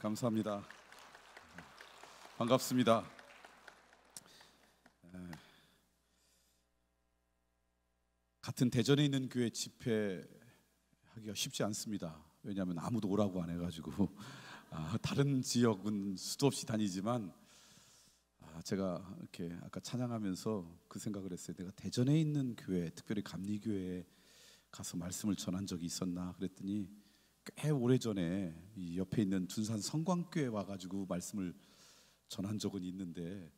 감사합니다. 반갑습니다. 같은 대전에 있는 교회 집회하기가 쉽지 않습니다. 왜냐하면 아무도 오라고 안 해가지고 다른 지역은 수도 없이 다니지만 제가 이렇게 아까 찬양하면서 그 생각을 했어요. 내가 대전에 있는 교회, 특별히 감리교회에 가서 말씀을 전한 적이 있었나 그랬더니 꽤 오래전에 이 옆에 있는 둔산 성광교회 와가지고 말씀을 전한 적은 있는데,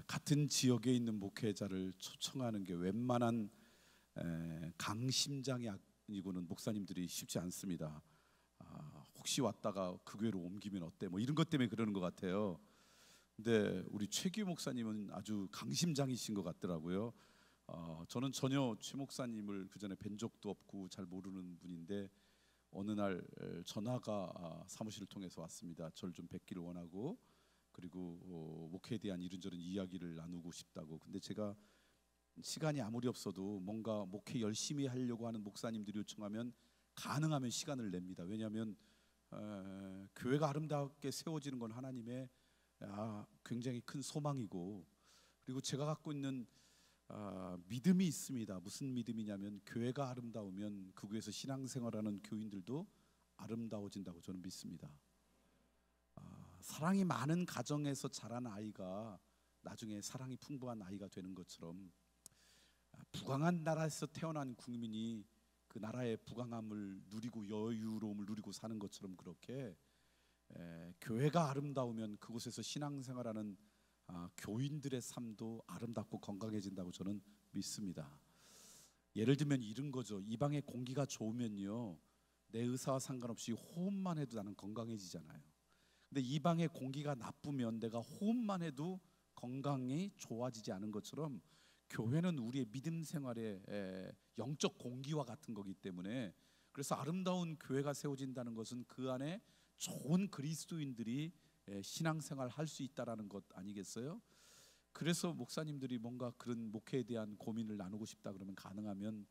같은 지역에 있는 목회자를 초청하는 게 웬만한 강심장이 아니고는 목사님들이 쉽지 않습니다. 혹시 왔다가 그 교회로 옮기면 어때? 뭐 이런 것 때문에 그러는 것 같아요. 근데 우리 최규 목사님은 아주 강심장이신 것 같더라고요. 저는 전혀 최 목사님을 그 전에 뵌 적도 없고 잘 모르는 분인데 어느 날 전화가 사무실을 통해서 왔습니다. 저를 좀 뵙기를 원하고, 그리고 목회에 대한 이런저런 이야기를 나누고 싶다고. 근데 제가 시간이 아무리 없어도 뭔가 목회 열심히 하려고 하는 목사님들이 요청하면 가능하면 시간을 냅니다. 왜냐하면 교회가 아름답게 세워지는 건 하나님의 굉장히 큰 소망이고, 그리고 제가 갖고 있는 믿음이 있습니다. 무슨 믿음이냐면 교회가 아름다우면 그 교회에서 신앙생활하는 교인들도 아름다워진다고 저는 믿습니다. 사랑이 많은 가정에서 자란 아이가 나중에 사랑이 풍부한 아이가 되는 것처럼, 부강한 나라에서 태어난 국민이 그 나라의 부강함을 누리고 여유로움을 누리고 사는 것처럼, 그렇게 교회가 아름다우면 그곳에서 신앙생활하는 교인들의 삶도 아름답고 건강해진다고 저는 믿습니다. 예를 들면 이런 거죠. 이 방의 공기가 좋으면요, 내 의사와 상관없이 호흡만 해도 나는 건강해지잖아요. 근데 이 방의 공기가 나쁘면 내가 호흡만 해도 건강이 좋아지지 않은 것처럼, 교회는 우리의 믿음 생활의 영적 공기와 같은 거기 때문에, 그래서 아름다운 교회가 세워진다는 것은 그 안에 좋은 그리스도인들이 신앙생활 할 수 있다라는 것 아니겠어요? 그래서 목사님들이 뭔가 그런 목회에 대한 고민을 나누고 싶다 그러면 가능하면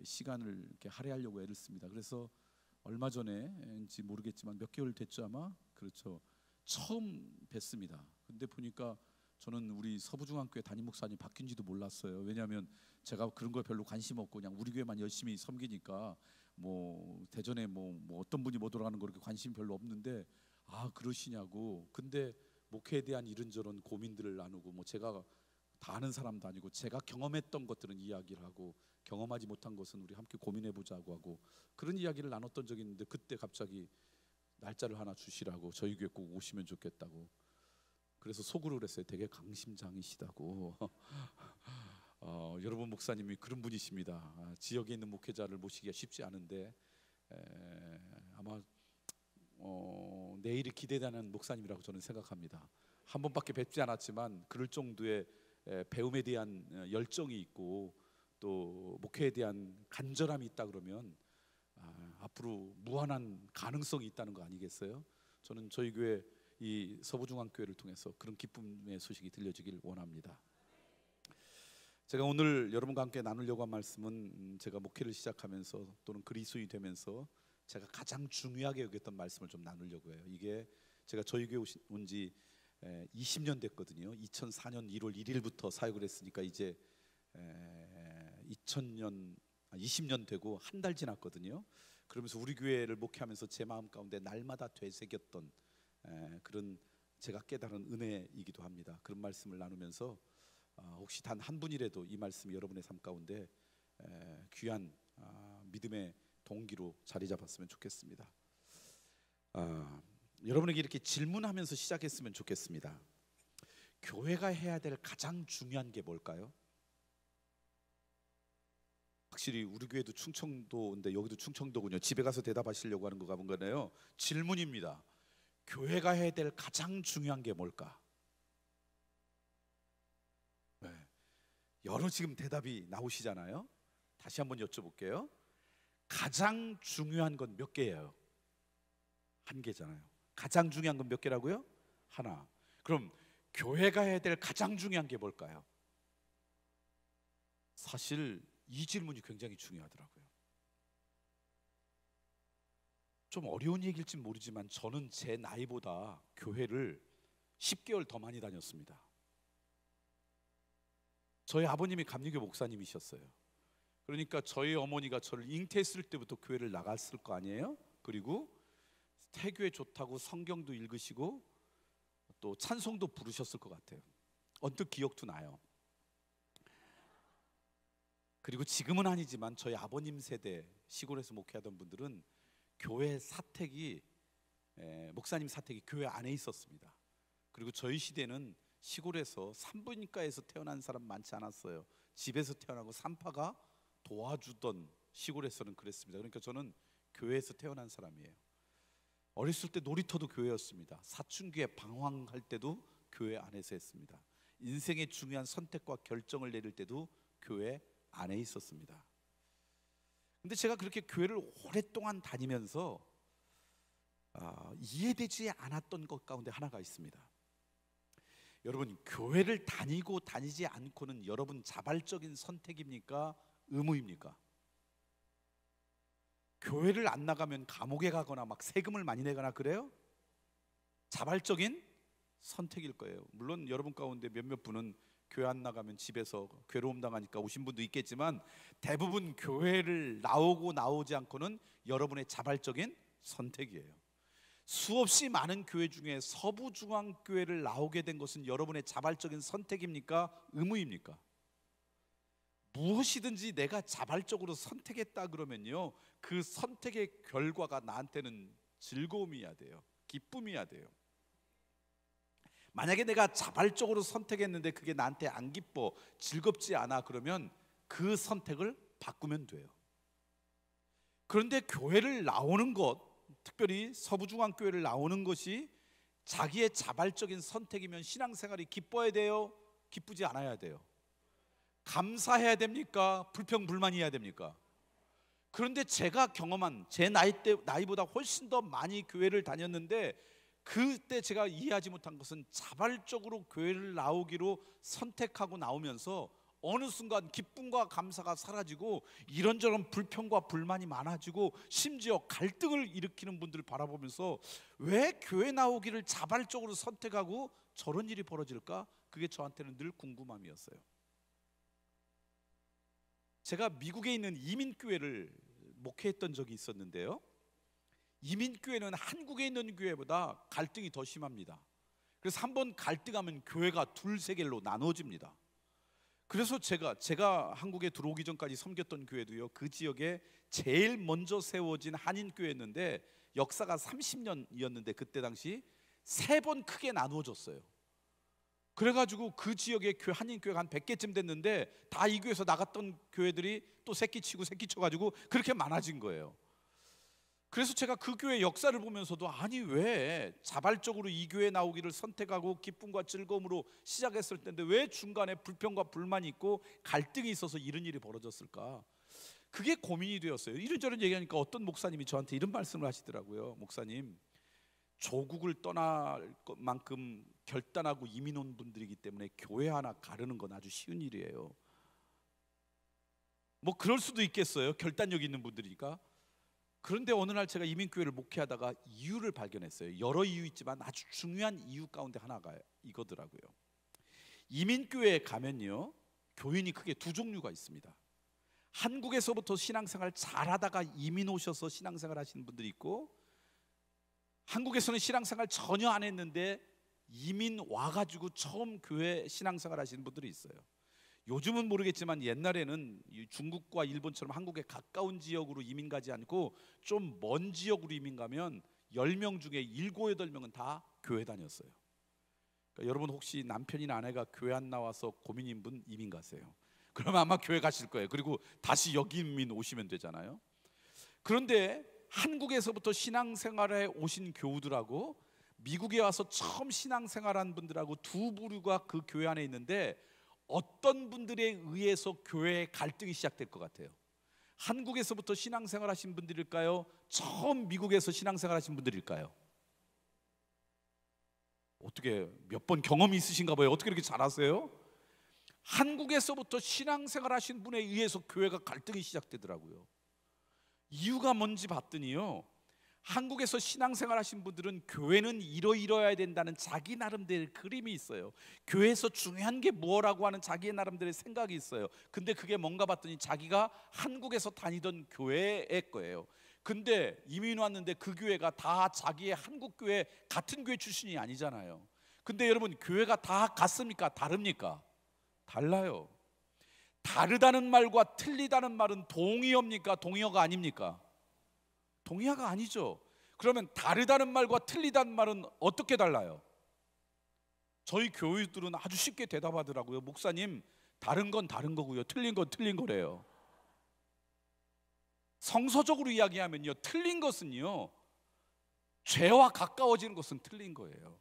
시간을 이렇게 할애하려고 애를 씁니다. 그래서 얼마 전에인지 모르겠지만 몇 개월 됐죠 아마. 그렇죠. 처음 뵀습니다. 근데 보니까 저는 우리 서부중앙교회 담임 목사님 바뀐지도 몰랐어요. 왜냐하면 제가 그런 거 별로 관심 없고 그냥 우리 교회만 열심히 섬기니까 뭐 대전에 뭐 어떤 분이 뭐 돌아가는 거 그렇게 관심 별로 없는데, 그러시냐고. 근데 목회에 대한 이런저런 고민들을 나누고, 뭐 제가 다 아는 사람도 아니고 제가 경험했던 것들은 이야기를 하고, 경험하지 못한 것은 우리 함께 고민해 보자고 하고, 그런 이야기를 나눴던 적이 있는데, 그때 갑자기 날짜를 하나 주시라고, 저희 교회 꼭 오시면 좋겠다고. 그래서 속으로 그랬어요. 되게 강심장이시다고. 여러분 목사님이 그런 분이십니다. 지역에 있는 목회자를 모시기가 쉽지 않은데 아마 내일이 기대되는 목사님이라고 저는 생각합니다. 한 번밖에 뵙지 않았지만 그럴 정도의 배움에 대한 열정이 있고, 또 목회에 대한 간절함이 있다 그러면 앞으로 무한한 가능성이 있다는 거 아니겠어요? 저는 저희 교회 이 서부중앙교회를 통해서 그런 기쁨의 소식이 들려지길 원합니다. 제가 오늘 여러분과 함께 나누려고 한 말씀은 제가 목회를 시작하면서 또는 그리스도인이 되면서 제가 가장 중요하게 여겼던 말씀을 좀 나누려고 해요. 이게 제가 저희 교회 온 지 20년 됐거든요. 2004년 1월 1일부터 사역을 했으니까 이제 20년 되고 한 달 지났거든요. 그러면서 우리 교회를 목회하면서 제 마음 가운데 날마다 되새겼던 그런 제가 깨달은 은혜이기도 합니다. 그런 말씀을 나누면서 혹시 단 한 분이라도 이 말씀이 여러분의 삶 가운데 귀한 믿음의 동기로 자리 잡았으면 좋겠습니다. 여러분에게 이렇게 질문하면서 시작했으면 좋겠습니다. 교회가 해야 될 가장 중요한 게 뭘까요? 확실히 우리 교회도 충청도인데 여기도 충청도군요. 집에 가서 대답하시려고 하는 거가 뭔가네요. 질문입니다. 교회가 해야 될 가장 중요한 게 뭘까? 여러 지금 대답이 나오시잖아요. 다시 한번 여쭤볼게요. 가장 중요한 건 몇 개예요? 한 개잖아요. 가장 중요한 건 몇 개라고요? 하나. 그럼 교회가 해야 될 가장 중요한 게 뭘까요? 사실 이 질문이 굉장히 중요하더라고요. 좀 어려운 얘기일지 모르지만 저는 제 나이보다 교회를 10개월 더 많이 다녔습니다. 저희 아버님이 감리교 목사님이셨어요. 그러니까 저희 어머니가 저를 잉태했을 때부터 교회를 나갔을 거 아니에요? 그리고 태교에 좋다고 성경도 읽으시고 또 찬송도 부르셨을 것 같아요. 언뜻 기억도 나요. 그리고 지금은 아니지만 저희 아버님 세대 시골에서 목회하던 분들은 교회 사택이 목사님 사택이 교회 안에 있었습니다. 그리고 저희 시대는 시골에서 산부인과에서 태어난 사람 많지 않았어요. 집에서 태어나고 산파가 도와주던 시골에서는 그랬습니다. 그러니까 저는 교회에서 태어난 사람이에요. 어렸을 때 놀이터도 교회였습니다. 사춘기에 방황할 때도 교회 안에서 했습니다. 인생의 중요한 선택과 결정을 내릴 때도 교회 안에 있었습니다. 근데 제가 그렇게 교회를 오랫동안 다니면서 이해되지 않았던 것 가운데 하나가 있습니다. 여러분, 교회를 다니고 다니지 않고는 여러분 자발적인 선택입니까? 의무입니까? 교회를 안 나가면 감옥에 가거나 막 세금을 많이 내거나 그래요? 자발적인 선택일 거예요. 물론 여러분 가운데 몇몇 분은 교회 안 나가면 집에서 괴로움 당하니까 오신 분도 있겠지만 대부분 교회를 나오고 나오지 않고는 여러분의 자발적인 선택이에요. 수없이 많은 교회 중에 서부중앙교회를 나오게 된 것은 여러분의 자발적인 선택입니까? 의무입니까? 무엇이든지 내가 자발적으로 선택했다 그러면요, 그 선택의 결과가 나한테는 즐거움이어야 돼요. 기쁨이어야 돼요. 만약에 내가 자발적으로 선택했는데 그게 나한테 안 기뻐, 즐겁지 않아, 그러면 그 선택을 바꾸면 돼요. 그런데 교회를 나오는 것, 특별히 서부중앙교회를 나오는 것이 자기의 자발적인 선택이면 신앙생활이 기뻐야 돼요? 기쁘지 않아야 돼요? 감사해야 됩니까? 불평불만해야 됩니까? 그런데 제가 경험한 제 나이보다 훨씬 더 많이 교회를 다녔는데 그때 제가 이해하지 못한 것은 자발적으로 교회를 나오기로 선택하고 나오면서 어느 순간 기쁨과 감사가 사라지고 이런저런 불평과 불만이 많아지고 심지어 갈등을 일으키는 분들을 바라보면서 왜 교회 나오기를 자발적으로 선택하고 저런 일이 벌어질까? 그게 저한테는 늘 궁금함이었어요. 제가 미국에 있는 이민교회를 목회했던 적이 있었는데요, 이민교회는 한국에 있는 교회보다 갈등이 더 심합니다. 그래서 한번 갈등하면 교회가 둘세 개로 나눠집니다. 그래서 제가 한국에 들어오기 전까지 섬겼던 교회도요, 그 지역에 제일 먼저 세워진 한인교회였는데 역사가 30년이었는데 그때 당시 3번 크게 나누어졌어요. 그래가지고 그 지역에 한인교회가 한 100개쯤 됐는데 다 이 교회에서 나갔던 교회들이 또 새끼치고 새끼쳐가지고 그렇게 많아진 거예요. 그래서 제가 그 교회 역사를 보면서도 아니 왜 자발적으로 이 교회 나오기를 선택하고 기쁨과 즐거움으로 시작했을 텐데 왜 중간에 불평과 불만이 있고 갈등이 있어서 이런 일이 벌어졌을까? 그게 고민이 되었어요. 이런저런 얘기하니까 어떤 목사님이 저한테 이런 말씀을 하시더라고요. 목사님, 조국을 떠날 만큼 결단하고 이민 온 분들이기 때문에 교회 하나 가르는 건 아주 쉬운 일이에요. 뭐 그럴 수도 있겠어요. 결단력 있는 분들이니까. 그런데 어느 날 제가 이민교회를 목회하다가 이유를 발견했어요. 여러 이유 있지만 아주 중요한 이유 가운데 하나가 이거더라고요. 이민교회에 가면요, 교인이 크게 두 종류가 있습니다. 한국에서부터 신앙생활 잘하다가 이민 오셔서 신앙생활 하시는 분들이 있고, 한국에서는 신앙생활 전혀 안 했는데 이민 와가지고 처음 교회 신앙생활 하시는 분들이 있어요. 요즘은 모르겠지만 옛날에는 중국과 일본처럼 한국에 가까운 지역으로 이민 가지 않고 좀 먼 지역으로 이민 가면 10명 중에 7, 8명은 다 교회 다녔어요. 그러니까 여러분 혹시 남편이나 아내가 교회 안 나와서 고민인 분 이민 가세요. 그러면 아마 교회 가실 거예요. 그리고 다시 여기 이민 오시면 되잖아요. 그런데 한국에서부터 신앙생활에 오신 교우들하고 미국에 와서 처음 신앙생활한 분들하고 두 부류가 그 교회 안에 있는데 어떤 분들에 의해서 교회에 갈등이 시작될 것 같아요? 한국에서부터 신앙생활 하신 분들일까요? 처음 미국에서 신앙생활 하신 분들일까요? 어떻게 몇 번 경험이 있으신가 봐요. 어떻게 이렇게 잘하세요? 한국에서부터 신앙생활 하신 분에 의해서 교회가 갈등이 시작되더라고요. 이유가 뭔지 봤더니요, 한국에서 신앙생활 하신 분들은 교회는 이러이러해야 된다는 자기 나름대로의 그림이 있어요. 교회에서 중요한 게 뭐라고 하는 자기의 나름대로의 생각이 있어요. 근데 그게 뭔가 봤더니 자기가 한국에서 다니던 교회의 거예요. 근데 이민 왔는데 그 교회가 다 자기의 한국 교회 같은 교회 출신이 아니잖아요. 근데 여러분, 교회가 다 같습니까? 다릅니까? 달라요. 다르다는 말과 틀리다는 말은 동의어입니까? 동의어가 아닙니까? 동의어가 아니죠. 그러면 다르다는 말과 틀리다는 말은 어떻게 달라요? 저희 교회들은 아주 쉽게 대답하더라고요. 목사님, 다른 건 다른 거고요, 틀린 건 틀린 거래요. 성서적으로 이야기하면요, 틀린 것은요, 죄와 가까워지는 것은 틀린 거예요.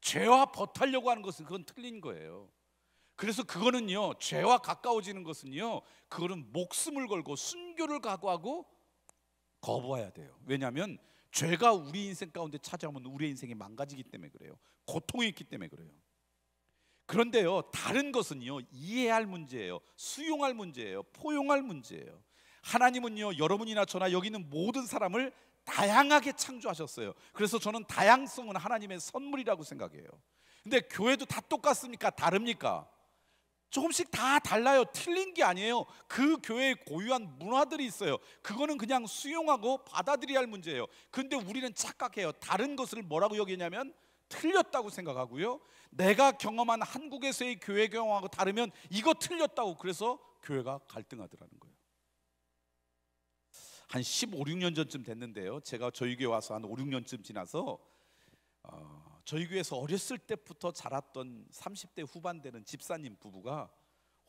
죄와 버타려고 하는 것은 그건 틀린 거예요. 그래서 그거는요, 죄와 가까워지는 것은요, 그거는 목숨을 걸고 순교를 각오하고 거부해야 돼요. 왜냐하면 죄가 우리 인생 가운데 찾아오면 우리의 인생이 망가지기 때문에 그래요. 고통이 있기 때문에 그래요. 그런데요, 다른 것은요, 이해할 문제예요. 수용할 문제예요. 포용할 문제예요. 하나님은요, 여러분이나 저나 여기 있는 모든 사람을 다양하게 창조하셨어요. 그래서 저는 다양성은 하나님의 선물이라고 생각해요. 근데 교회도 다 똑같습니까? 다릅니까? 조금씩 다 달라요. 틀린 게 아니에요. 그 교회에 고유한 문화들이 있어요. 그거는 그냥 수용하고 받아들여야 할 문제예요. 근데 우리는 착각해요. 다른 것을 뭐라고 여기냐면 틀렸다고 생각하고요, 내가 경험한 한국에서의 교회 경험하고 다르면 이거 틀렸다고, 그래서 교회가 갈등하더라는 거예요. 한 15, 16년 전쯤 됐는데요, 제가 저희 교회 와서 한 5, 6년쯤 지나서 저희 교회에서 어렸을 때부터 자랐던 30대 후반 되는 집사님 부부가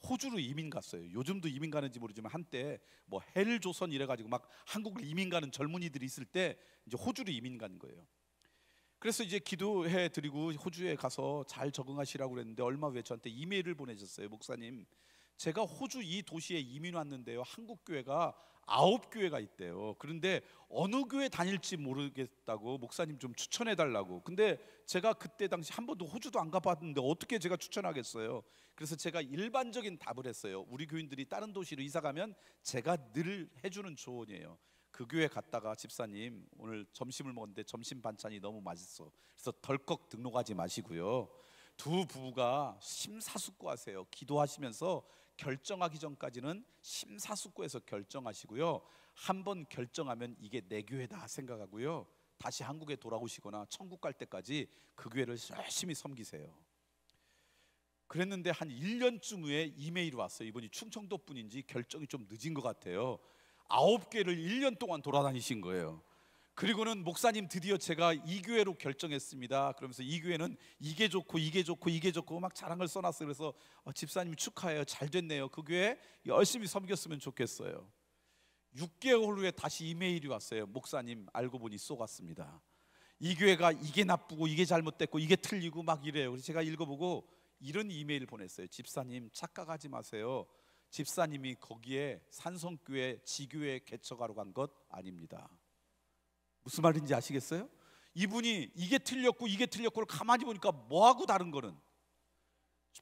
호주로 이민 갔어요. 요즘도 이민 가는지 모르지만 한때 뭐 헬조선 이래가지고 막 한국을 이민 가는 젊은이들이 있을 때 이제 호주로 이민 간 거예요. 그래서 이제 기도해 드리고 호주에 가서 잘 적응하시라고 그랬는데 얼마 후에 저한테 이메일을 보내셨어요. 목사님, 제가 호주 이 도시에 이민 왔는데요, 한국 교회가 9교회가 있대요. 그런데 어느 교회 다닐지 모르겠다고 목사님 좀 추천해 달라고. 근데 제가 그때 당시 한 번도 호주도 안 가봤는데 어떻게 제가 추천하겠어요? 그래서 제가 일반적인 답을 했어요. 우리 교인들이 다른 도시로 이사 가면 제가 늘 해주는 조언이에요. 그 교회 갔다가 집사님, 오늘 점심을 먹었는데 점심 반찬이 너무 맛있어. 그래서 덜컥 등록하지 마시고요, 두 부부가 심사숙고하세요. 기도하시면서 결정하기 전까지는 심사숙고해서 결정하시고요, 한번 결정하면 이게 내 교회다 생각하고요, 다시 한국에 돌아오시거나 천국 갈 때까지 그 교회를 열심히 섬기세요. 그랬는데 한 1년쯤 후에 이메일이 왔어요. 이분이 충청도 분인지 결정이 좀 늦은 것 같아요. 9개를 1년 동안 돌아다니신 거예요. 그리고는 목사님, 드디어 제가 이 교회로 결정했습니다. 그러면서 이 교회는 이게 좋고 이게 좋고 이게 좋고 막 자랑을 써놨어요. 그래서 집사님 축하해요, 잘 됐네요, 그 교회 열심히 섬겼으면 좋겠어요. 6개월 후에 다시 이메일이 왔어요. 목사님, 알고 보니 쏘갔습니다. 이 교회가 이게 나쁘고 이게 잘못됐고 이게 틀리고 막 이래요. 그래서 제가 읽어보고 이런 이메일을 보냈어요. 집사님, 착각하지 마세요. 집사님이 거기에 산성교회 지교회 개척하러 간 것 아닙니다. 무슨 말인지 아시겠어요? 이분이 이게 틀렸고 이게 틀렸고를 가만히 보니까 뭐하고 다른 거는,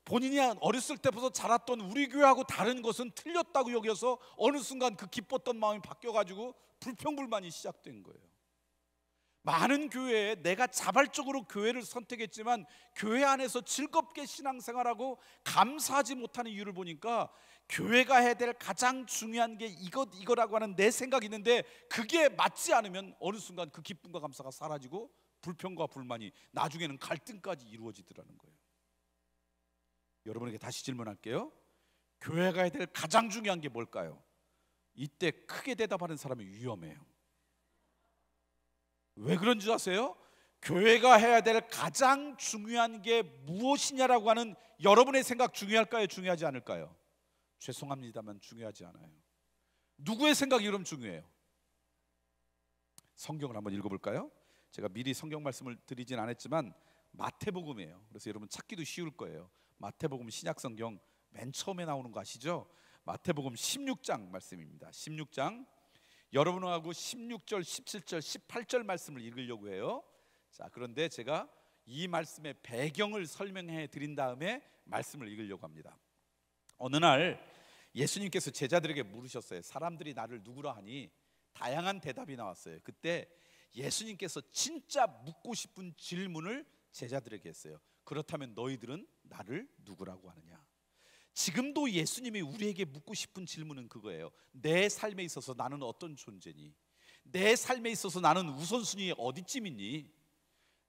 본인이 어렸을 때부터 자랐던 우리 교회하고 다른 것은 틀렸다고 여겨서 어느 순간 그 기뻤던 마음이 바뀌어가지고 불평불만이 시작된 거예요. 많은 교회에 내가 자발적으로 교회를 선택했지만 교회 안에서 즐겁게 신앙생활하고 감사하지 못하는 이유를 보니까 교회가 해야 될 가장 중요한 게 이거라고 하는 내 생각이 있는데 그게 맞지 않으면 어느 순간 그 기쁨과 감사가 사라지고 불평과 불만이 나중에는 갈등까지 이루어지더라는 거예요. 여러분에게 다시 질문할게요. 교회가 해야 될 가장 중요한 게 뭘까요? 이때 크게 대답하는 사람이 위험해요. 왜 그런 줄 아세요? 교회가 해야 될 가장 중요한 게 무엇이냐라고 하는 여러분의 생각 중요할까요? 중요하지 않을까요? 죄송합니다만 중요하지 않아요. 누구의 생각이 그럼 중요해요? 성경을 한번 읽어볼까요? 제가 미리 성경 말씀을 드리진 않았지만 마태복음이에요. 그래서 여러분 찾기도 쉬울 거예요. 마태복음 신약성경 맨 처음에 나오는 거 아시죠? 마태복음 16장 말씀입니다. 16장, 여러분하고 16절, 17절, 18절 말씀을 읽으려고 해요. 자, 그런데 제가 이 말씀의 배경을 설명해 드린 다음에 말씀을 읽으려고 합니다. 어느 날 예수님께서 제자들에게 물으셨어요. 사람들이 나를 누구라 하니? 다양한 대답이 나왔어요. 그때 예수님께서 진짜 묻고 싶은 질문을 제자들에게 했어요. 그렇다면 너희들은 나를 누구라고 하느냐? 지금도 예수님이 우리에게 묻고 싶은 질문은 그거예요. 내 삶에 있어서 나는 어떤 존재니? 내 삶에 있어서 나는 우선순위에 어디쯤 있니?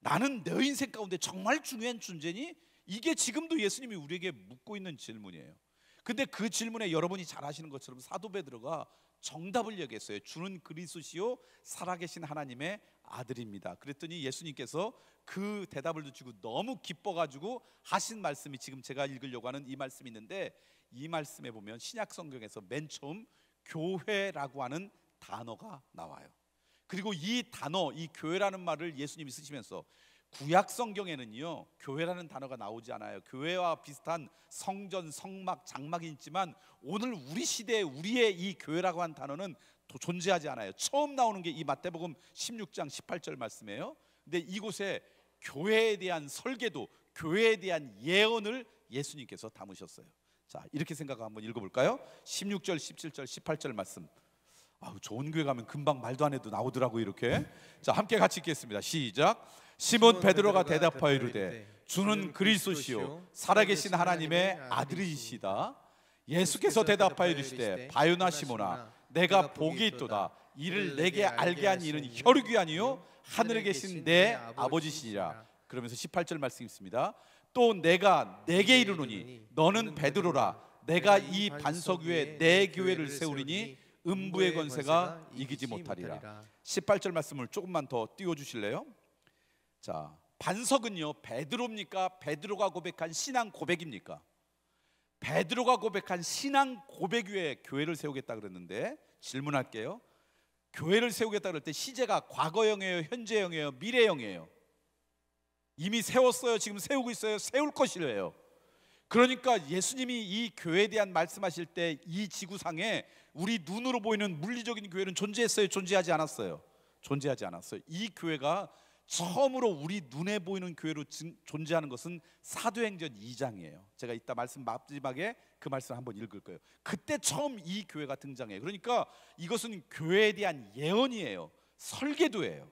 나는 내 인생 가운데 정말 중요한 존재니? 이게 지금도 예수님이 우리에게 묻고 있는 질문이에요. 근데 그 질문에 여러분이 잘 아시는 것처럼 사도 베드로가 정답을 얘기했어요. 주는 그리스도시요 살아계신 하나님의 아들입니다. 그랬더니 예수님께서 그 대답을 듣고 너무 기뻐가지고 하신 말씀이 지금 제가 읽으려고 하는 이 말씀이 있는데, 이 말씀에 보면 신약 성경에서 맨 처음 교회라고 하는 단어가 나와요. 그리고 이 단어, 이 교회라는 말을 예수님이 쓰시면서 구약 성경에는요 교회라는 단어가 나오지 않아요. 교회와 비슷한 성전, 성막, 장막이 있지만 오늘 우리 시대에 우리의 이 교회라고 한 단어는 존재하지 않아요. 처음 나오는 게 이 마태복음 16장 18절 말씀이에요. 근데 이곳에 교회에 대한 설계도, 교회에 대한 예언을 예수님께서 담으셨어요. 자, 이렇게 생각하고 한번 읽어볼까요? 16절, 17절, 18절 말씀. 좋은 교회 가면 금방 말도 안 해도 나오더라고 이렇게. 자, 함께 같이 읽겠습니다. 시작. 시몬 베드로가 대답하여 이르되 주는 그리스도시요 살아계신 하나님의 아들이시다. 예수께서 대답하여 이르시되 바요나 시몬아 내가 복이 있도다. 이를 내게 알게 한 이는 혈육이 아니요 하늘에 계신 내 아버지시니라. 그러면서 18절 말씀 있습니다. 또 내가 내게 이르노니 너는 베드로라. 내가 이 반석 위에 내 교회를 세우리니 음부의 권세가 이기지 못하리라. 18절 말씀을 조금만 더 띄워주실래요? 자, 반석은요 베드로입니까? 베드로가 고백한 신앙 고백입니까? 베드로가 고백한 신앙 고백 위에 교회를 세우겠다 그랬는데, 질문할게요. 교회를 세우겠다 그럴 때 시제가 과거형이에요, 현재형이에요, 미래형이에요? 이미 세웠어요? 지금 세우고 있어요? 세울 것이래요. 그러니까 예수님이 이 교회에 대한 말씀하실 때 이 지구상에 우리 눈으로 보이는 물리적인 교회는 존재했어요? 존재하지 않았어요? 존재하지 않았어요. 이 교회가 처음으로 우리 눈에 보이는 교회로 존재하는 것은 사도행전 2장이에요. 제가 이따 말씀 마지막에 그 말씀 한번 읽을 거예요. 그때 처음 이 교회가 등장해요. 그러니까 이것은 교회에 대한 예언이에요. 설계도예요.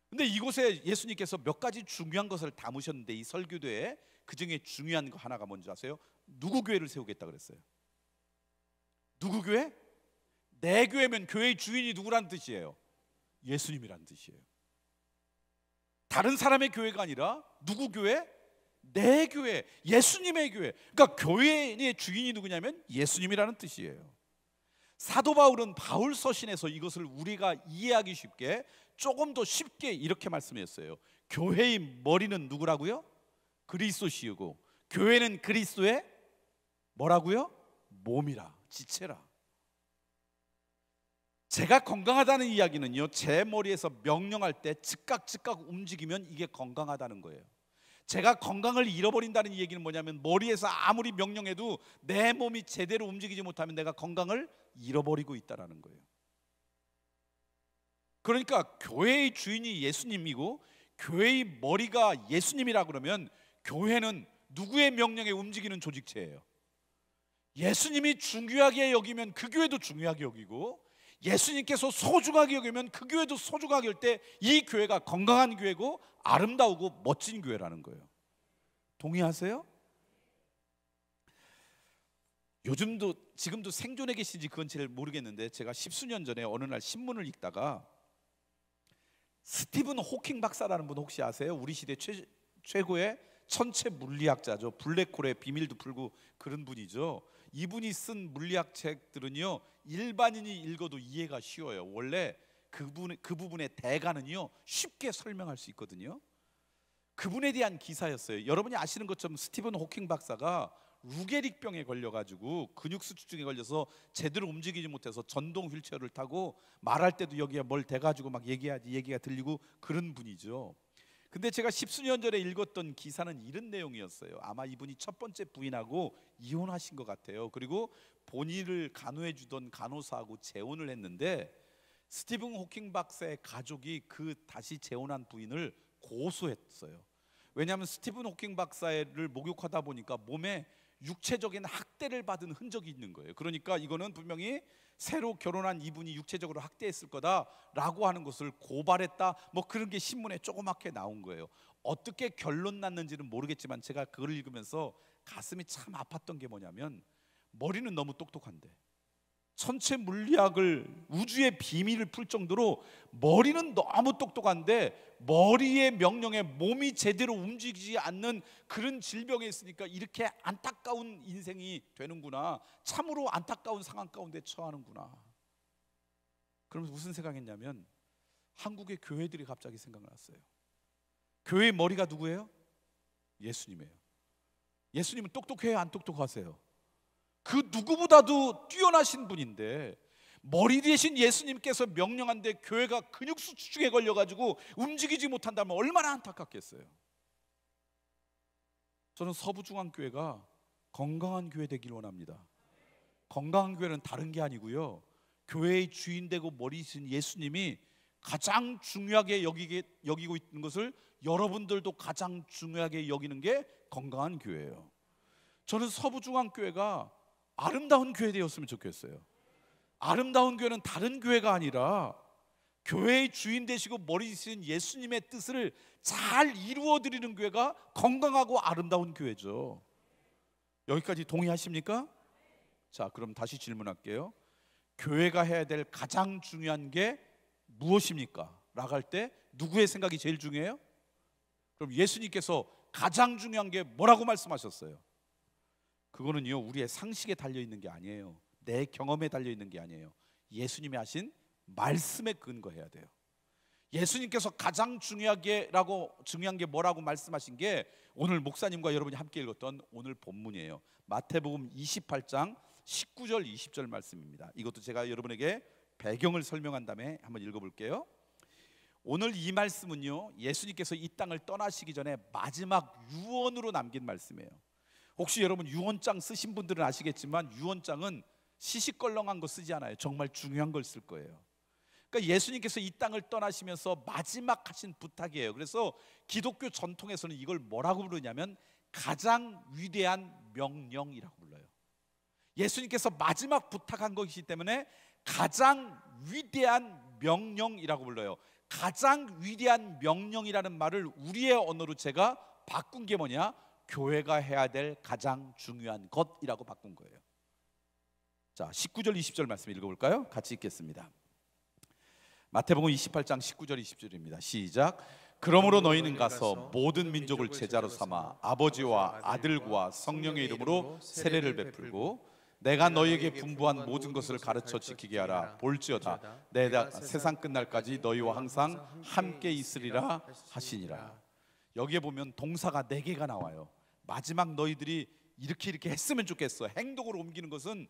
근데 이곳에 예수님께서 몇 가지 중요한 것을 담으셨는데, 이 설교도에 그 중에 중요한 거 하나가 뭔지 아세요? 누구 교회를 세우겠다 그랬어요? 누구 교회? 내 교회면 교회의 주인이 누구라는 뜻이에요? 예수님이라는 뜻이에요. 다른 사람의 교회가 아니라 누구 교회? 내 교회, 예수님의 교회. 그러니까 교회의 주인이 누구냐면 예수님이라는 뜻이에요. 사도 바울은 바울 서신에서 이것을 우리가 이해하기 쉽게 조금 더 쉽게 이렇게 말씀했어요. 교회의 머리는 누구라고요? 그리스도시고 교회는 그리스도의 뭐라고요? 몸이라, 지체라. 제가 건강하다는 이야기는요, 제 머리에서 명령할 때 즉각 움직이면 이게 건강하다는 거예요. 제가 건강을 잃어버린다는 이 얘기는 뭐냐면, 머리에서 아무리 명령해도 내 몸이 제대로 움직이지 못하면 내가 건강을 잃어버리고 있다는 거예요. 그러니까 교회의 주인이 예수님이고 교회의 머리가 예수님이라 그러면 교회는 누구의 명령에 움직이는 조직체예요? 예수님이 중요하게 여기면 그 교회도 중요하게 여기고, 예수님께서 소중하게 여기면 그 교회도 소중하게 할 때 이 교회가 건강한 교회고 아름다우고 멋진 교회라는 거예요. 동의하세요? 요즘도 지금도 생존해 계신지 그건 잘 모르겠는데, 제가 십수년 전에 어느 날 신문을 읽다가 스티븐 호킹 박사라는 분 혹시 아세요? 우리 시대 최고의 천체 물리학자죠. 블랙홀의 비밀도 풀고 그런 분이죠. 이분이 쓴 물리학 책들은요 일반인이 읽어도 이해가 쉬워요. 원래 그 부분의 대가는요 쉽게 설명할 수 있거든요. 그분에 대한 기사였어요. 여러분이 아시는 것처럼 스티븐 호킹 박사가 루게릭병에 걸려가지고 근육수축증에 걸려서 제대로 움직이지 못해서 전동 휠체어를 타고 말할 때도 여기에 뭘 대가지고 막 얘기하지, 얘기가 들리고 그런 분이죠. 근데 제가 십수년 전에 읽었던 기사는 이런 내용이었어요. 아마 이분이 첫 번째 부인하고 이혼하신 것 같아요. 그리고 본인을 간호해 주던 간호사하고 재혼을 했는데, 스티븐 호킹 박사의 가족이 그 다시 재혼한 부인을 고소했어요. 왜냐하면 스티븐 호킹 박사를 목욕하다 보니까 몸에 육체적인 학대를 받은 흔적이 있는 거예요. 그러니까 이거는 분명히 새로 결혼한 이분이 육체적으로 학대했을 거다라고 하는 것을 고발했다, 뭐 그런 게 신문에 조그맣게 나온 거예요. 어떻게 결론 났는지는 모르겠지만 제가 그걸 읽으면서 가슴이 참 아팠던 게 뭐냐면, 머리는 너무 똑똑한데, 천체 물리학을, 우주의 비밀을 풀 정도로 머리는 너무 똑똑한데 머리의 명령에 몸이 제대로 움직이지 않는 그런 질병에 있으니까 이렇게 안타까운 인생이 되는구나, 참으로 안타까운 상황 가운데 처하는구나. 그러면서 무슨 생각했냐면, 한국의 교회들이 갑자기 생각났어요. 교회의 머리가 누구예요? 예수님이에요. 예수님은 똑똑해요, 안 똑똑하세요? 그 누구보다도 뛰어나신 분인데 머리 대신 예수님께서 명령한데 교회가 근육수축에 걸려가지고 움직이지 못한다면 얼마나 안타깝겠어요. 저는 서부중앙교회가 건강한 교회 되길 원합니다. 건강한 교회는 다른 게 아니고요, 교회의 주인 되고 머리신 예수님이 가장 중요하게 여기고 있는 것을 여러분들도 가장 중요하게 여기는 게 건강한 교회예요. 저는 서부중앙교회가 아름다운 교회 되었으면 좋겠어요. 아름다운 교회는 다른 교회가 아니라 교회의 주인 되시고 머리이신 예수님의 뜻을 잘 이루어드리는 교회가 건강하고 아름다운 교회죠. 여기까지 동의하십니까? 자, 그럼 다시 질문할게요. 교회가 해야 될 가장 중요한 게 무엇입니까? 라고 할 때 누구의 생각이 제일 중요해요? 그럼 예수님께서 가장 중요한 게 뭐라고 말씀하셨어요? 그거는요, 우리의 상식에 달려있는 게 아니에요. 내 경험에 달려있는 게 아니에요. 예수님이 하신 말씀에 근거해야 돼요. 예수님께서 가장 중요한 게 뭐라고 말씀하신 게 오늘 목사님과 여러분이 함께 읽었던 오늘 본문이에요. 마태복음 28장 19절 20절 말씀입니다. 이것도 제가 여러분에게 배경을 설명한 다음에 한번 읽어볼게요. 오늘 이 말씀은요, 예수님께서 이 땅을 떠나시기 전에 마지막 유언으로 남긴 말씀이에요. 혹시 여러분 유언장 쓰신 분들은 아시겠지만 유언장은 시시껄렁한 거 쓰지 않아요. 정말 중요한 걸 쓸 거예요. 그러니까 예수님께서 이 땅을 떠나시면서 마지막 하신 부탁이에요. 그래서 기독교 전통에서는 이걸 뭐라고 부르냐면 가장 위대한 명령이라고 불러요. 예수님께서 마지막 부탁한 것이기 때문에 가장 위대한 명령이라고 불러요. 가장 위대한 명령이라는 말을 우리의 언어로 제가 바꾼 게 뭐냐? 교회가 해야 될 가장 중요한 것이라고 바꾼 거예요. 자, 19절 20절 말씀 읽어볼까요? 같이 읽겠습니다. 마태복음 28장 19절 20절입니다. 시작. 그러므로 너희는 가서 모든 민족을 제자로 삼아 아버지와 아들과 성령의 이름으로 세례를 베풀고 내가 너희에게 분부한 모든 것을 가르쳐 지키게 하라. 볼지어다 내가 세상 끝날까지 너희와 항상 함께 있으리라 하시니라. 여기에 보면 동사가 4개가 나와요. 마지막 너희들이 이렇게 했으면 좋겠어. 행동으로 옮기는 것은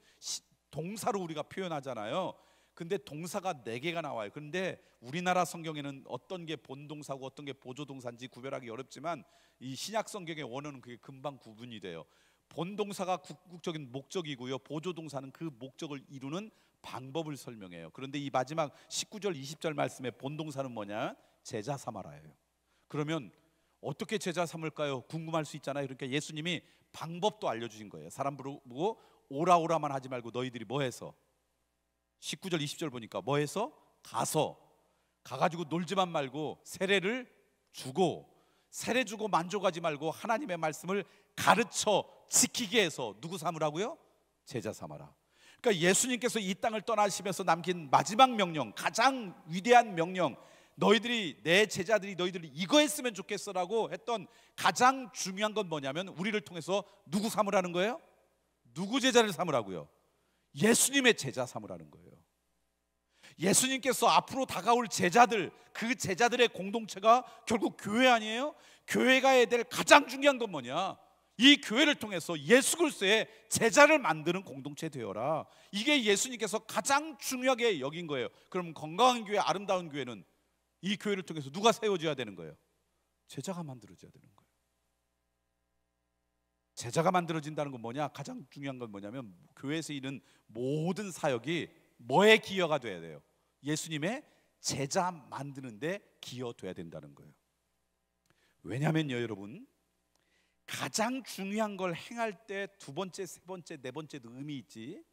동사로 우리가 표현하잖아요. 근데 동사가 4개가 나와요. 그런데 우리나라 성경에는 어떤 게 본동사고 어떤 게 보조동사인지 구별하기 어렵지만 이 신약 성경의 원어는 그게 금방 구분이 돼요. 본동사가 궁극적인 목적이고요, 보조동사는 그 목적을 이루는 방법을 설명해요. 그런데 이 마지막 19절 20절 말씀의 본동사는 뭐냐? 제자 삼아라예요. 그러면 어떻게 제자 삼을까요? 궁금할 수 있잖아요. 그러니까 예수님이 방법도 알려주신 거예요. 사람 부르고 오라오라만 하지 말고 너희들이 뭐해서 19절 20절 보니까 뭐해서? 가가지고 놀지만 말고 세례를 주고, 세례 주고 만족하지 말고 하나님의 말씀을 가르쳐 지키게 해서 누구 삼으라고요? 제자 삼아라. 그러니까 예수님께서 이 땅을 떠나시면서 남긴 마지막 명령, 가장 위대한 명령, 너희들이 내 제자들이 너희들이 이거 했으면 좋겠어라고 했던 가장 중요한 건 뭐냐면 우리를 통해서 누구 삼으라는 거예요? 누구 제자를 삼으라고요? 예수님의 제자 삼으라는 거예요. 예수님께서 앞으로 다가올 제자들, 그 제자들의 공동체가 결국 교회 아니에요? 교회가 해야 될 가장 중요한 건 뭐냐? 이 교회를 통해서 예수 그리스도의 제자를 만드는 공동체 되어라. 이게 예수님께서 가장 중요하게 여긴 거예요. 그럼 건강한 교회, 아름다운 교회는 이 교회를 통해서 누가 세워져야 되는 거예요? 제자가 만들어져야 되는 거예요. 제자가 만들어진다는 건 뭐냐? 가장 중요한 건 뭐냐면 교회에서 있는 모든 사역이 뭐에 기여가 돼야 돼요? 예수님의 제자 만드는 데 기여돼야 된다는 거예요. 왜냐면요, 여러분, 가장 중요한 걸 행할 때 두 번째, 세 번째, 네 번째도 의미 있지,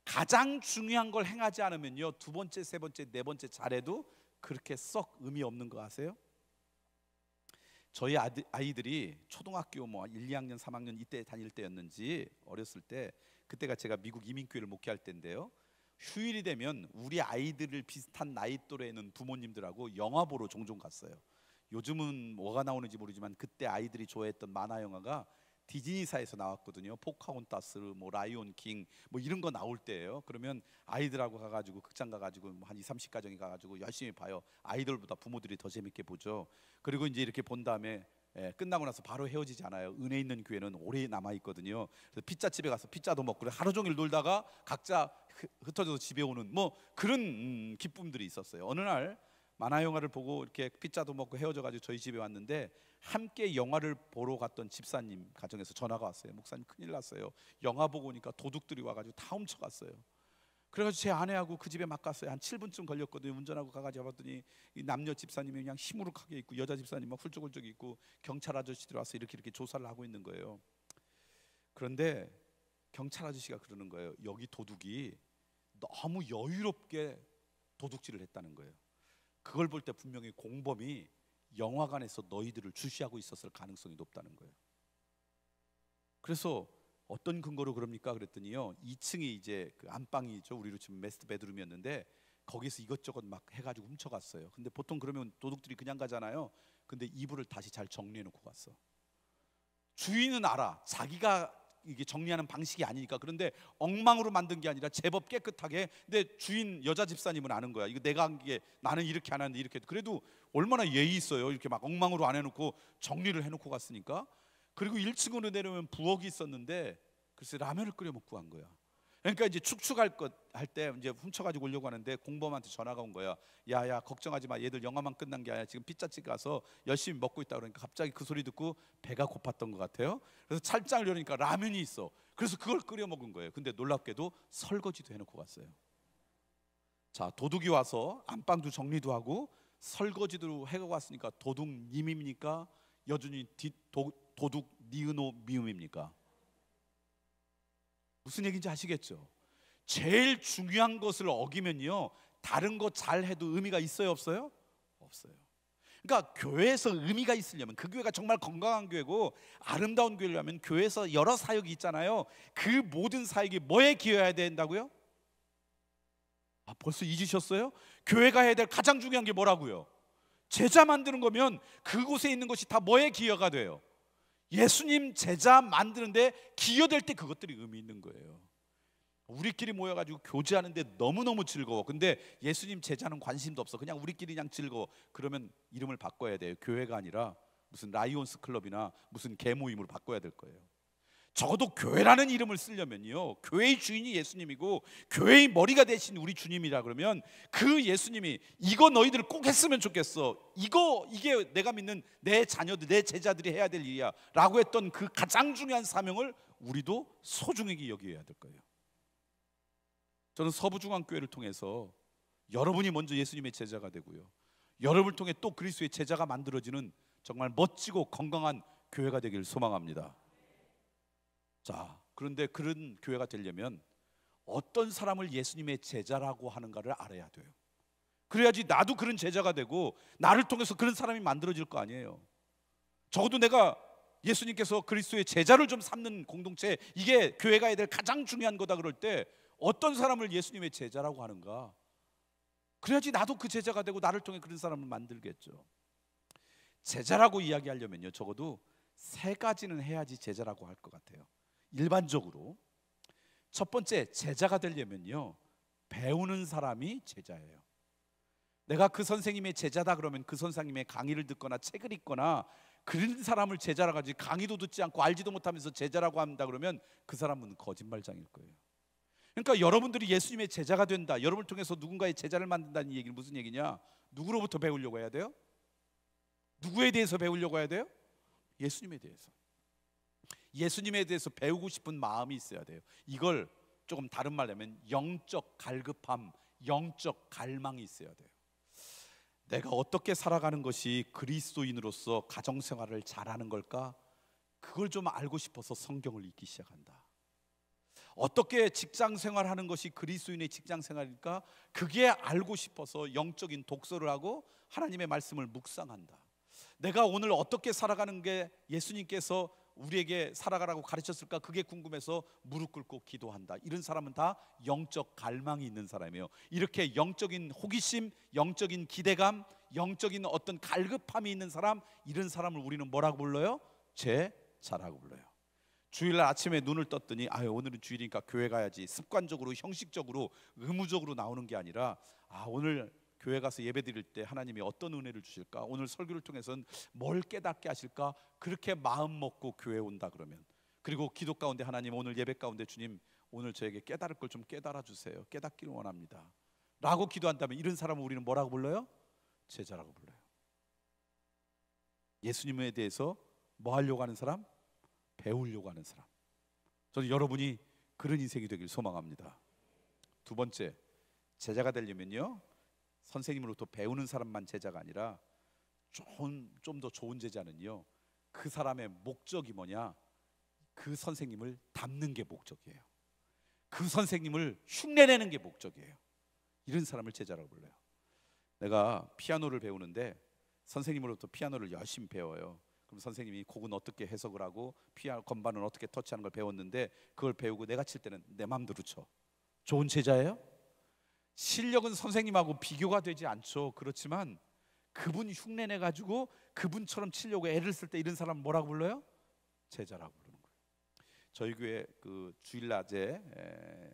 가장 중요한 걸 행하지 않으면요, 두 번째, 세 번째, 네 번째 잘해도 그렇게 썩 의미 없는 거 아세요? 저희 아이들이 초등학교 뭐 1, 2학년, 3학년 이때 다닐 때였는지 어렸을 때, 그때가 제가 미국 이민교회를 목회할 때인데요, 휴일이 되면 우리 아이들을 비슷한 나이 또래는 부모님들하고 영화 보러 종종 갔어요. 요즘은 뭐가 나오는지 모르지만 그때 아이들이 좋아했던 만화 영화가 디즈니사에서 나왔거든요. 포카혼타스, 뭐 라이온 킹, 뭐 이런 거 나올 때예요. 그러면 아이들하고 가가지고 극장 가가지고 한 20, 30가정이 가가지고 열심히 봐요. 아이들보다 부모들이 더 재밌게 보죠. 그리고 이제 이렇게 본 다음에 끝나고 나서 바로 헤어지지 않아요. 은혜 있는 교회는 오래 남아 있거든요. 그래서 피자집에 가서 피자도 먹고 하루 종일 놀다가 각자 흩어져서 집에 오는 뭐 그런 기쁨들이 있었어요. 어느 날 만화 영화를 보고 이렇게 피자도 먹고 헤어져가지고 저희 집에 왔는데, 함께 영화를 보러 갔던 집사님 가정에서 전화가 왔어요. 목사님 큰일 났어요. 영화 보고 오니까 도둑들이 와가지고 다 훔쳐갔어요. 그래가지고 제 아내하고 그 집에 막 갔어요. 한 7분쯤 걸렸거든요. 운전하고 가가지고 봤더니 이 남녀 집사님이 그냥 시무룩하게 있고, 여자 집사님 막 훌쩍훌쩍 있고, 경찰 아저씨들이 와서 이렇게 조사를 하고 있는 거예요. 그런데 경찰 아저씨가 그러는 거예요. 여기 도둑이 너무 여유롭게 도둑질을 했다는 거예요. 그걸 볼 때 분명히 공범이 영화관에서 너희들을 주시하고 있었을 가능성이 높다는 거예요. 그래서 어떤 근거로 그럽니까? 그랬더니요, 2층이 이제 그 안방이죠. 우리로 치면 메스트 베드룸이었는데 거기서 이것저것 막 해가지고 훔쳐갔어요. 근데 보통 그러면 도둑들이 그냥 가잖아요. 근데 이불을 다시 잘 정리해놓고 갔어. 주인은 알아, 자기가 이게 정리하는 방식이 아니니까. 그런데 엉망으로 만든 게 아니라 제법 깨끗하게. 근데 주인 여자 집사님은 아는 거야. 이거 내가 한 게, 나는 이렇게 안 하는데 이렇게. 그래도 얼마나 예의 있어요. 이렇게 막 엉망으로 안 해놓고 정리를 해놓고 갔으니까. 그리고 1층으로 내려오면 부엌이 있었는데 글쎄 라면을 끓여 먹고 간 거야. 그러니까 이제 축축할 것 할 때 이제 훔쳐가지고 오려고 하는데 공범한테 전화가 온 거야. 야야, 걱정하지 마. 얘들 영화만 끝난 게 아니라 지금 피자집 가서 열심히 먹고 있다. 그러니까 갑자기 그 소리 듣고 배가 고팠던 것 같아요. 그래서 찰장을 열으니까 라면이 있어. 그래서 그걸 끓여 먹은 거예요. 근데 놀랍게도 설거지도 해놓고 갔어요. 자, 도둑이 와서 안방도 정리도 하고 설거지도 해고 왔으니까 도둑님입니까? 여전히 도둑 니은오 미음입니까? 무슨 얘기인지 아시겠죠? 제일 중요한 것을 어기면요, 다른 거 잘해도 의미가 있어요, 없어요? 없어요. 그러니까 교회에서 의미가 있으려면, 그 교회가 정말 건강한 교회고 아름다운 교회라면 교회에서 여러 사역이 있잖아요. 그 모든 사역이 뭐에 기여해야 된다고요? 벌써 잊으셨어요? 교회가 해야 될 가장 중요한 게 뭐라고요? 제자 만드는 거면 그곳에 있는 것이 다 뭐에 기여가 돼요? 예수님 제자 만드는데 기여될 때 그것들이 의미 있는 거예요. 우리끼리 모여가지고 교제하는데 너무너무 즐거워. 근데 예수님 제자는 관심도 없어. 그냥 우리끼리 그냥 즐거워. 그러면 이름을 바꿔야 돼요. 교회가 아니라 무슨 라이온스 클럽이나 무슨 개모임으로 바꿔야 될 거예요. 적어도 교회라는 이름을 쓰려면요, 교회의 주인이 예수님이고 교회의 머리가 되신 우리 주님이라 그러면 그 예수님이 이거 너희들 꼭 했으면 좋겠어, 이게 내가 믿는 내 자녀들, 내 제자들이 해야 될 일이야 라고 했던 그 가장 중요한 사명을 우리도 소중하게 여겨야 될 거예요. 저는 서부중앙교회를 통해서 여러분이 먼저 예수님의 제자가 되고요, 여러분을 통해 또 그리스도의 제자가 만들어지는 정말 멋지고 건강한 교회가 되기를 소망합니다. 자, 그런데 그런 교회가 되려면 어떤 사람을 예수님의 제자라고 하는가를 알아야 돼요. 그래야지 나도 그런 제자가 되고 나를 통해서 그런 사람이 만들어질 거 아니에요. 적어도 내가 예수님께서 그리스도의 제자를 좀 삼는 공동체, 이게 교회가 해야 될 가장 중요한 거다 그럴 때 어떤 사람을 예수님의 제자라고 하는가, 그래야지 나도 그 제자가 되고 나를 통해 그런 사람을 만들겠죠. 제자라고 이야기하려면요, 적어도 3가지는 해야지 제자라고 할 것 같아요. 일반적으로 첫 번째, 제자가 되려면요, 배우는 사람이 제자예요. 내가 그 선생님의 제자다 그러면 그 선생님의 강의를 듣거나 책을 읽거나 그런 사람을 제자라고 하지, 강의도 듣지 않고 알지도 못하면서 제자라고 한다 그러면 그 사람은 거짓말장일 거예요. 그러니까 여러분들이 예수님의 제자가 된다, 여러분을 통해서 누군가의 제자를 만든다는 얘기는 무슨 얘기냐? 누구로부터 배우려고 해야 돼요? 누구에 대해서 배우려고 해야 돼요? 예수님에 대해서. 예수님에 대해서 배우고 싶은 마음이 있어야 돼요. 이걸 조금 다른 말로 하면 영적 갈급함, 영적 갈망이 있어야 돼요. 내가 어떻게 살아가는 것이 그리스도인으로서 가정생활을 잘하는 걸까? 그걸 좀 알고 싶어서 성경을 읽기 시작한다. 어떻게 직장 생활하는 것이 그리스도인의 직장 생활일까? 그게 알고 싶어서 영적인 독서를 하고 하나님의 말씀을 묵상한다. 내가 오늘 어떻게 살아가는 게 예수님께서 우리에게 살아가라고 가르쳤을까? 그게 궁금해서 무릎 꿇고 기도한다. 이런 사람은 다 영적 갈망이 있는 사람이에요. 이렇게 영적인 호기심, 영적인 기대감, 영적인 어떤 갈급함이 있는 사람, 이런 사람을 우리는 뭐라고 불러요? 제자라고 불러요. 주일날 아침에 눈을 떴더니 오늘은 주일이니까 교회 가야지, 습관적으로 형식적으로 의무적으로 나오는 게 아니라 오늘 교회 가서 예배 드릴 때 하나님이 어떤 은혜를 주실까, 오늘 설교를 통해서는 뭘 깨닫게 하실까, 그렇게 마음 먹고 교회에 온다 그러면, 그리고 기도 가운데 하나님 오늘 예배 가운데 주님 오늘 저에게 깨달을 걸 좀 깨달아 주세요, 깨닫기를 원합니다 라고 기도한다면, 이런 사람을 우리는 뭐라고 불러요? 제자라고 불러요. 예수님에 대해서 뭐 하려고 하는 사람? 배우려고 하는 사람. 저는 여러분이 그런 인생이 되길 소망합니다. 두 번째, 제자가 되려면요, 선생님으로부터 배우는 사람만 제자가 아니라 좀 더 좋은 제자는요, 그 사람의 목적이 뭐냐? 그 선생님을 닮는 게 목적이에요. 그 선생님을 흉내내는 게 목적이에요. 이런 사람을 제자라고 불러요. 내가 피아노를 배우는데 선생님으로부터 피아노를 열심히 배워요. 그럼 선생님이 곡은 어떻게 해석을 하고 피아노 건반은 어떻게 터치하는 걸 배웠는데, 그걸 배우고 내가 칠 때는 내 마음대로 쳐. 좋은 제자예요? 실력은 선생님하고 비교가 되지 않죠. 그렇지만 그분 흉내내 가지고 그분처럼 치려고 애를 쓸 때, 이런 사람 뭐라고 불러요? 제자라고 부르는 거예요. 저희 교회 그 주일 낮에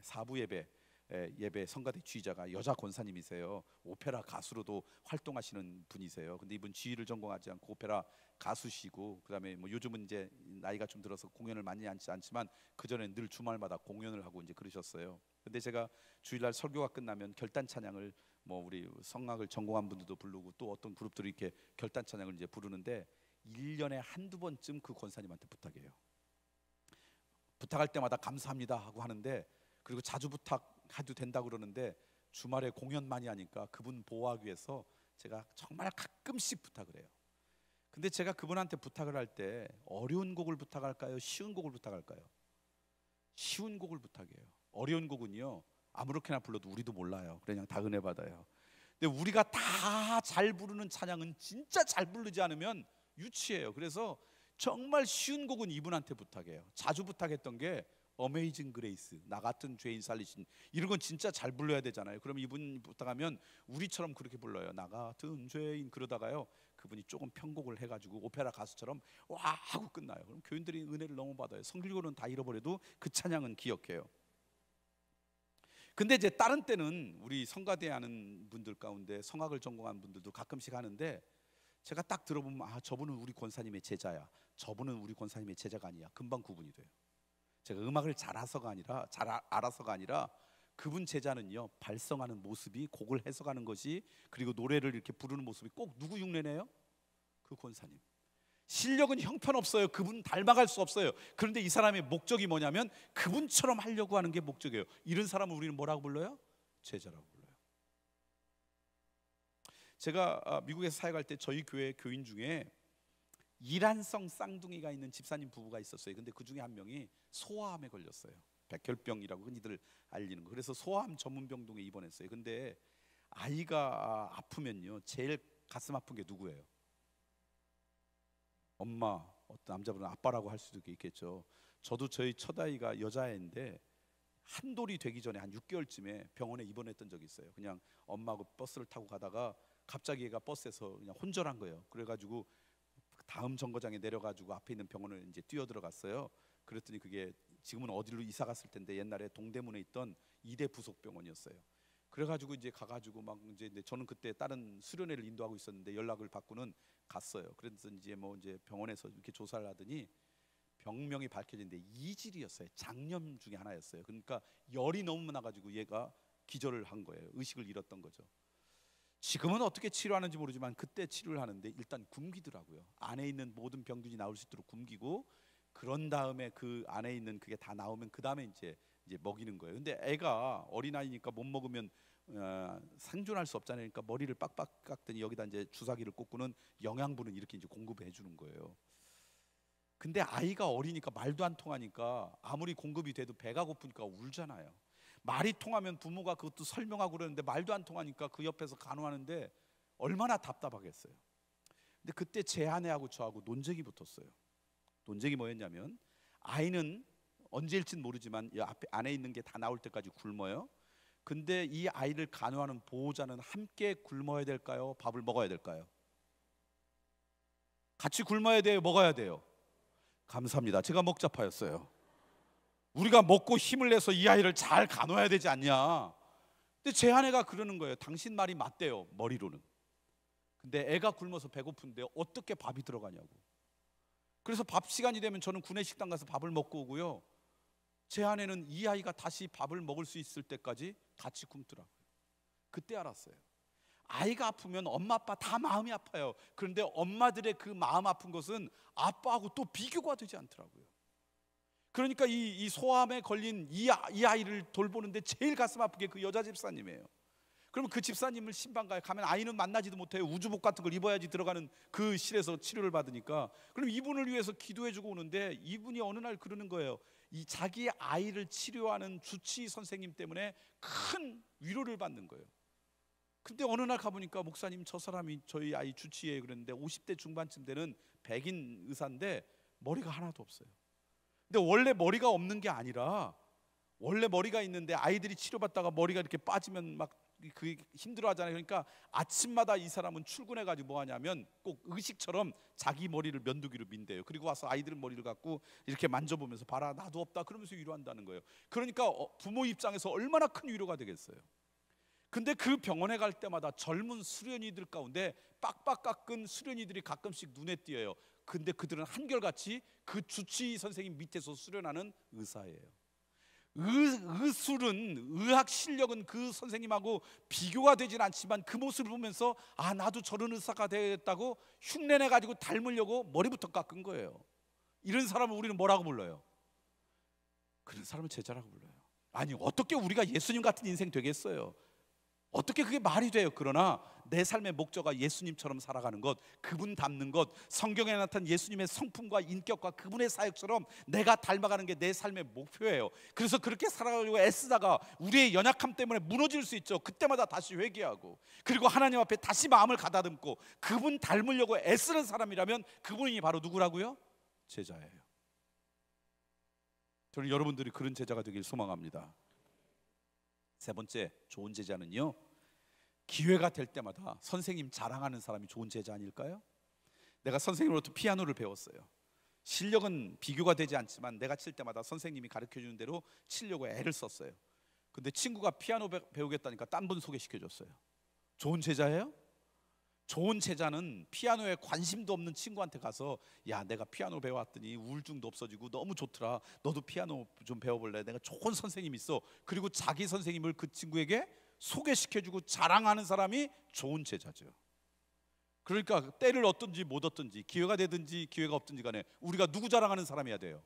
사부 예배 성가대 지휘자가 여자 권사님이세요. 오페라 가수로도 활동하시는 분이세요. 근데 이분 지휘를 전공하지 않고 오페라 가수시고, 그다음에 뭐 요즘은 이제 나이가 좀 들어서 공연을 많이 하지 않지만 그 전에 늘 주말마다 공연을 하고 이제 그러셨어요. 근데 제가 주일날 설교가 끝나면 결단 찬양을, 뭐 우리 성악을 전공한 분들도 부르고 또 어떤 그룹들이 이렇게 결단 찬양을 이제 부르는데, 1년에 한두 번쯤 그 권사님한테 부탁해요. 부탁할 때마다 감사합니다 하고 하는데, 그리고 자주 부탁해도 된다고 그러는데, 주말에 공연 많이 하니까 그분 보호하기 위해서 제가 정말 가끔씩 부탁을 해요. 근데 제가 그분한테 부탁을 할 때 어려운 곡을 부탁할까요? 쉬운 곡을 부탁할까요? 쉬운 곡을 부탁해요. 어려운 곡은요, 아무렇게나 불러도 우리도 몰라요. 그냥 다 은혜 받아요. 근데 우리가 다 잘 부르는 찬양은 진짜 잘 부르지 않으면 유치해요. 그래서 정말 쉬운 곡은 이분한테 부탁해요. 자주 부탁했던 게 어메이징 그레이스, 나 같은 죄인 살리신, 이런 건 진짜 잘 불러야 되잖아요. 그럼 이분 부탁하면 우리처럼 그렇게 불러요. 나 같은 죄인. 그러다가요, 그분이 조금 편곡을 해가지고 오페라 가수처럼 와 하고 끝나요. 그럼 교인들이 은혜를 너무 받아요. 성길고는 다 잃어버려도 그 찬양은 기억해요. 근데 이제 다른 때는 우리 성가대 하는 분들 가운데 성악을 전공한 분들도 가끔씩 하는데, 제가 딱 들어보면 저분은 우리 권사님의 제자야, 저분은 우리 권사님의 제자가 아니야, 금방 구분이 돼요. 제가 음악을 잘 알아서가 아니라 그분 제자는요, 발성하는 모습이, 곡을 해석하는 것이, 그리고 노래를 이렇게 부르는 모습이 꼭 누구 흉내내요? 그 권사님. 실력은 형편없어요. 그분 닮아갈 수 없어요. 그런데 이 사람의 목적이 뭐냐면 그분처럼 하려고 하는 게 목적이에요. 이런 사람을 우리는 뭐라고 불러요? 제자라고 불러요. 제가 미국에서 사역할 때 저희 교회 교인 중에 이란성 쌍둥이가 있는 집사님 부부가 있었어요. 근데 그 중에 한 명이 소아암에 걸렸어요. 백혈병이라고 흔히들 알리는 거. 그래서 소아암 전문병동에 입원했어요. 근데 아이가 아프면요, 제일 가슴 아픈 게 누구예요? 엄마, 어떤 남자분은 아빠라고 할 수도 있겠죠. 저도 저희 첫아이가 여자애인데 한돌이 되기 전에 한 6개월쯤에 병원에 입원했던 적이 있어요. 그냥 엄마하고 버스를 타고 가다가 갑자기 얘가 버스에서 그냥 혼절한 거예요. 그래가지고 다음 정거장에 내려가지고 앞에 있는 병원을 이제 뛰어 들어갔어요. 그랬더니 그게 지금은 어디로 이사 갔을 텐데 옛날에 동대문에 있던 이대 부속병원이었어요. 그래가지고 이제 가가지고 막 이제 저는 그때 다른 수련회를 인도하고 있었는데 연락을 받고는 갔어요. 그래서 이제 이제 병원에서 이렇게 조사를 하더니 병명이 밝혀진데 이질이었어요. 장염 중에 하나였어요. 그러니까 열이 너무 나가지고 얘가 기절을 한 거예요. 의식을 잃었던 거죠. 지금은 어떻게 치료하는지 모르지만 그때 치료를 하는데 일단 굶기더라고요. 안에 있는 모든 병균이 나올 수 있도록 굶기고, 그런 다음에 그 안에 있는 그게 다 나오면 그 다음에 이제 먹이는 거예요. 근데 애가 어린아이니까 못 먹으면 생존할 수 없잖아요. 그러니까 머리를 빡빡 깎더니 여기다 이제 주사기를 꽂고는 영양분은 이렇게 이제 공급해 주는 거예요. 근데 아이가 어리니까 말도 안 통하니까 아무리 공급이 돼도 배가 고프니까 울잖아요. 말이 통하면 부모가 그것도 설명하고 그러는데 말도 안 통하니까 그 옆에서 간호하는데 얼마나 답답하겠어요. 근데 그때 제 아내하고 저하고 논쟁이 붙었어요. 논쟁이 뭐였냐면, 아이는 언제일진 모르지만 이 앞에 안에 있는 게 다 나올 때까지 굶어요. 근데 이 아이를 간호하는 보호자는 함께 굶어야 될까요? 밥을 먹어야 될까요? 같이 굶어야 돼요? 먹어야 돼요? 감사합니다. 제가 먹자파였어요. 우리가 먹고 힘을 내서 이 아이를 잘 간호해야 되지 않냐. 근데 제 아내가 그러는 거예요. 당신 말이 맞대요, 머리로는. 근데 애가 굶어서 배고픈데 어떻게 밥이 들어가냐고. 그래서 밥 시간이 되면 저는 구내식당 가서 밥을 먹고 오고요, 제 아내는 이 아이가 다시 밥을 먹을 수 있을 때까지 같이 굶더라고요. 그때 알았어요. 아이가 아프면 엄마 아빠 다 마음이 아파요. 그런데 엄마들의 그 마음 아픈 것은 아빠하고 또 비교가 되지 않더라고요. 그러니까 이 소암에 걸린 이 아이를 돌보는데 제일 가슴 아프게 그 여자 집사님이에요. 그러면 그 집사님을 신방가에 가면 아이는 만나지도 못해요. 우주복 같은 걸 입어야지 들어가는 그 실에서 치료를 받으니까. 그럼 이분을 위해서 기도해주고 오는데 이분이 어느 날 그러는 거예요. 이 자기 아이를 치료하는 주치의 선생님 때문에 큰 위로를 받는 거예요. 근데 어느 날 가보니까, 목사님 저 사람이 저희 아이 주치의예요 그랬는데 50대 중반쯤 되는 백인 의사인데 머리가 하나도 없어요. 근데 원래 머리가 없는 게 아니라, 원래 머리가 있는데 아이들이 치료받다가 머리가 이렇게 빠지면 막 그 힘들어 하잖아요. 그러니까 아침마다 이 사람은 출근해가지고 뭐 하냐면 꼭 의식처럼 자기 머리를 면도기로 민대요. 그리고 와서 아이들 머리를 갖고 이렇게 만져보면서, 봐라 나도 없다 그러면서 위로한다는 거예요. 그러니까 부모 입장에서 얼마나 큰 위로가 되겠어요. 근데 그 병원에 갈 때마다 젊은 수련이들 가운데 빡빡 깎은 수련이들이 가끔씩 눈에 띄어요. 근데 그들은 한결같이 그 주치의 선생님 밑에서 수련하는 의사예요. 의술은, 의학 실력은 그 선생님하고 비교가 되진 않지만 그 모습을 보면서 아, 나도 저런 의사가 되겠다고 흉내내 가지고 닮으려고 머리부터 깎은 거예요. 이런 사람을 우리는 뭐라고 불러요? 그런 사람을 제자라고 불러요. 아니, 어떻게 우리가 예수님 같은 인생 되겠어요? 어떻게 그게 말이 돼요? 그러나 내 삶의 목적과 예수님처럼 살아가는 것, 그분 닮는 것, 성경에 나타난 예수님의 성품과 인격과 그분의 사역처럼 내가 닮아가는 게 내 삶의 목표예요. 그래서 그렇게 살아가려고 애쓰다가 우리의 연약함 때문에 무너질 수 있죠. 그때마다 다시 회개하고, 그리고 하나님 앞에 다시 마음을 가다듬고 그분 닮으려고 애쓰는 사람이라면 그분이 바로 누구라고요? 제자예요. 저는 여러분들이 그런 제자가 되길 소망합니다. 세 번째, 좋은 제자는요, 기회가 될 때마다 선생님 자랑하는 사람이 좋은 제자 아닐까요? 내가 선생님으로부터 피아노를 배웠어요. 실력은 비교가 되지 않지만 내가 칠 때마다 선생님이 가르쳐주는 대로 치려고 애를 썼어요. 근데 친구가 피아노 배우겠다니까 딴 분 소개시켜줬어요. 좋은 제자예요? 좋은 제자는 피아노에 관심도 없는 친구한테 가서, 야, 내가 피아노 배워왔더니 우울증도 없어지고 너무 좋더라, 너도 피아노 좀 배워볼래? 내가 좋은 선생님 있어. 그리고 자기 선생님을 그 친구에게 소개시켜주고 자랑하는 사람이 좋은 제자죠. 그러니까 때를 얻든지 못 얻든지, 기회가 되든지 기회가 없든지 간에 우리가 누구 자랑하는 사람이어야 돼요?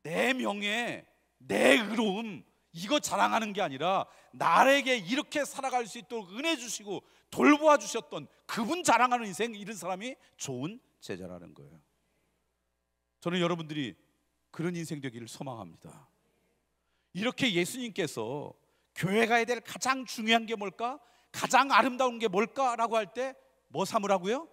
내 명예, 내 의로움, 이거 자랑하는 게 아니라 나에게 이렇게 살아갈 수 있도록 은혜 주시고 돌보아 주셨던 그분 자랑하는 인생, 이런 사람이 좋은 제자라는 거예요. 저는 여러분들이 그런 인생 되기를 소망합니다. 이렇게 예수님께서 교회 가야 될 가장 중요한 게 뭘까? 가장 아름다운 게 뭘까라고 할 때 뭐 삼으라고요?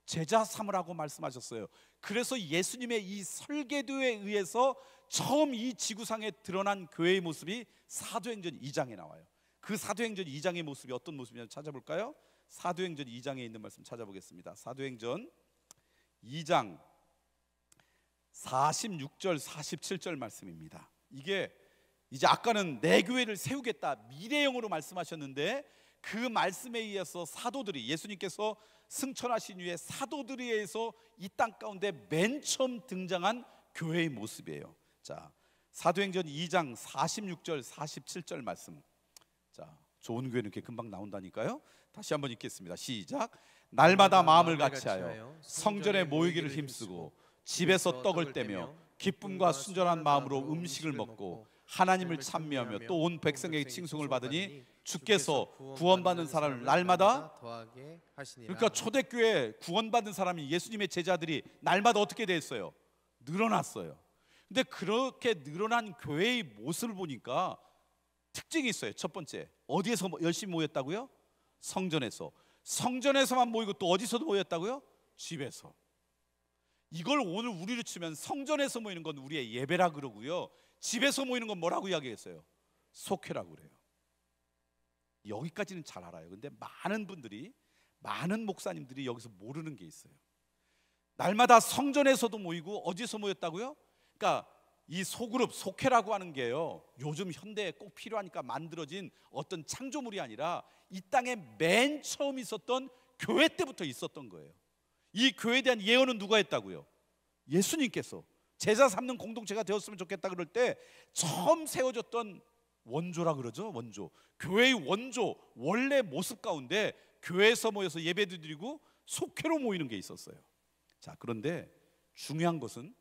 제자 삼으라고 말씀하셨어요. 그래서 예수님의 이 설계도에 의해서 처음 이 지구상에 드러난 교회의 모습이 사도행전 2장에 나와요. 그 사도행전 2장의 모습이 어떤 모습이냐를 찾아볼까요? 사도행전 2장에 있는 말씀 찾아보겠습니다. 사도행전 2장 46절 47절 말씀입니다. 이게 이제 아까는 내 교회를 세우겠다 미래형으로 말씀하셨는데, 그 말씀에 의해서 사도들이, 예수님께서 승천하신 후에 사도들에 의해서 이 땅 가운데 맨 처음 등장한 교회의 모습이에요. 자, 사도행전 2장 46절 47절 말씀. 자, 좋은 교회는 이렇게 금방 나온다니까요. 다시 한번 읽겠습니다. 시작. 날마다 마음을 같이하여 성전에 모이기를 힘쓰고 집에서 떡을 떼며 기쁨과 순전한 마음으로 음식을 먹고 하나님을 찬미하며 또 온 백성에게 칭송을 받으니 주께서 구원받는 사람을 날마다 더하게 하시니라. 그러니까 초대교회 구원받은 사람이 예수님의 제자들이 날마다 어떻게 됐어요? 늘어났어요. 근데 그렇게 늘어난 교회의 모습을 보니까 특징이 있어요. 첫 번째, 어디에서 열심히 모였다고요? 성전에서. 성전에서만 모이고 또 어디서도 모였다고요? 집에서. 이걸 오늘 우리로 치면 성전에서 모이는 건 우리의 예배라 그러고요, 집에서 모이는 건 뭐라고 이야기했어요? 속회라고 그래요. 여기까지는 잘 알아요. 근데 많은 분들이, 많은 목사님들이 여기서 모르는 게 있어요. 날마다 성전에서도 모이고 어디서 모였다고요? 그러니까 이 소그룹, 속회라고 하는 게요, 요즘 현대에 꼭 필요하니까 만들어진 어떤 창조물이 아니라 이 땅에 맨 처음 있었던 교회 때부터 있었던 거예요. 이 교회에 대한 예언은 누가 했다고요? 예수님께서 제자 삼는 공동체가 되었으면 좋겠다 그럴 때 처음 세워졌던 원조라 그러죠. 원조, 교회의 원조, 원래 모습 가운데 교회에서 모여서 예배도 드리고 속회로 모이는 게 있었어요. 자, 그런데 중요한 것은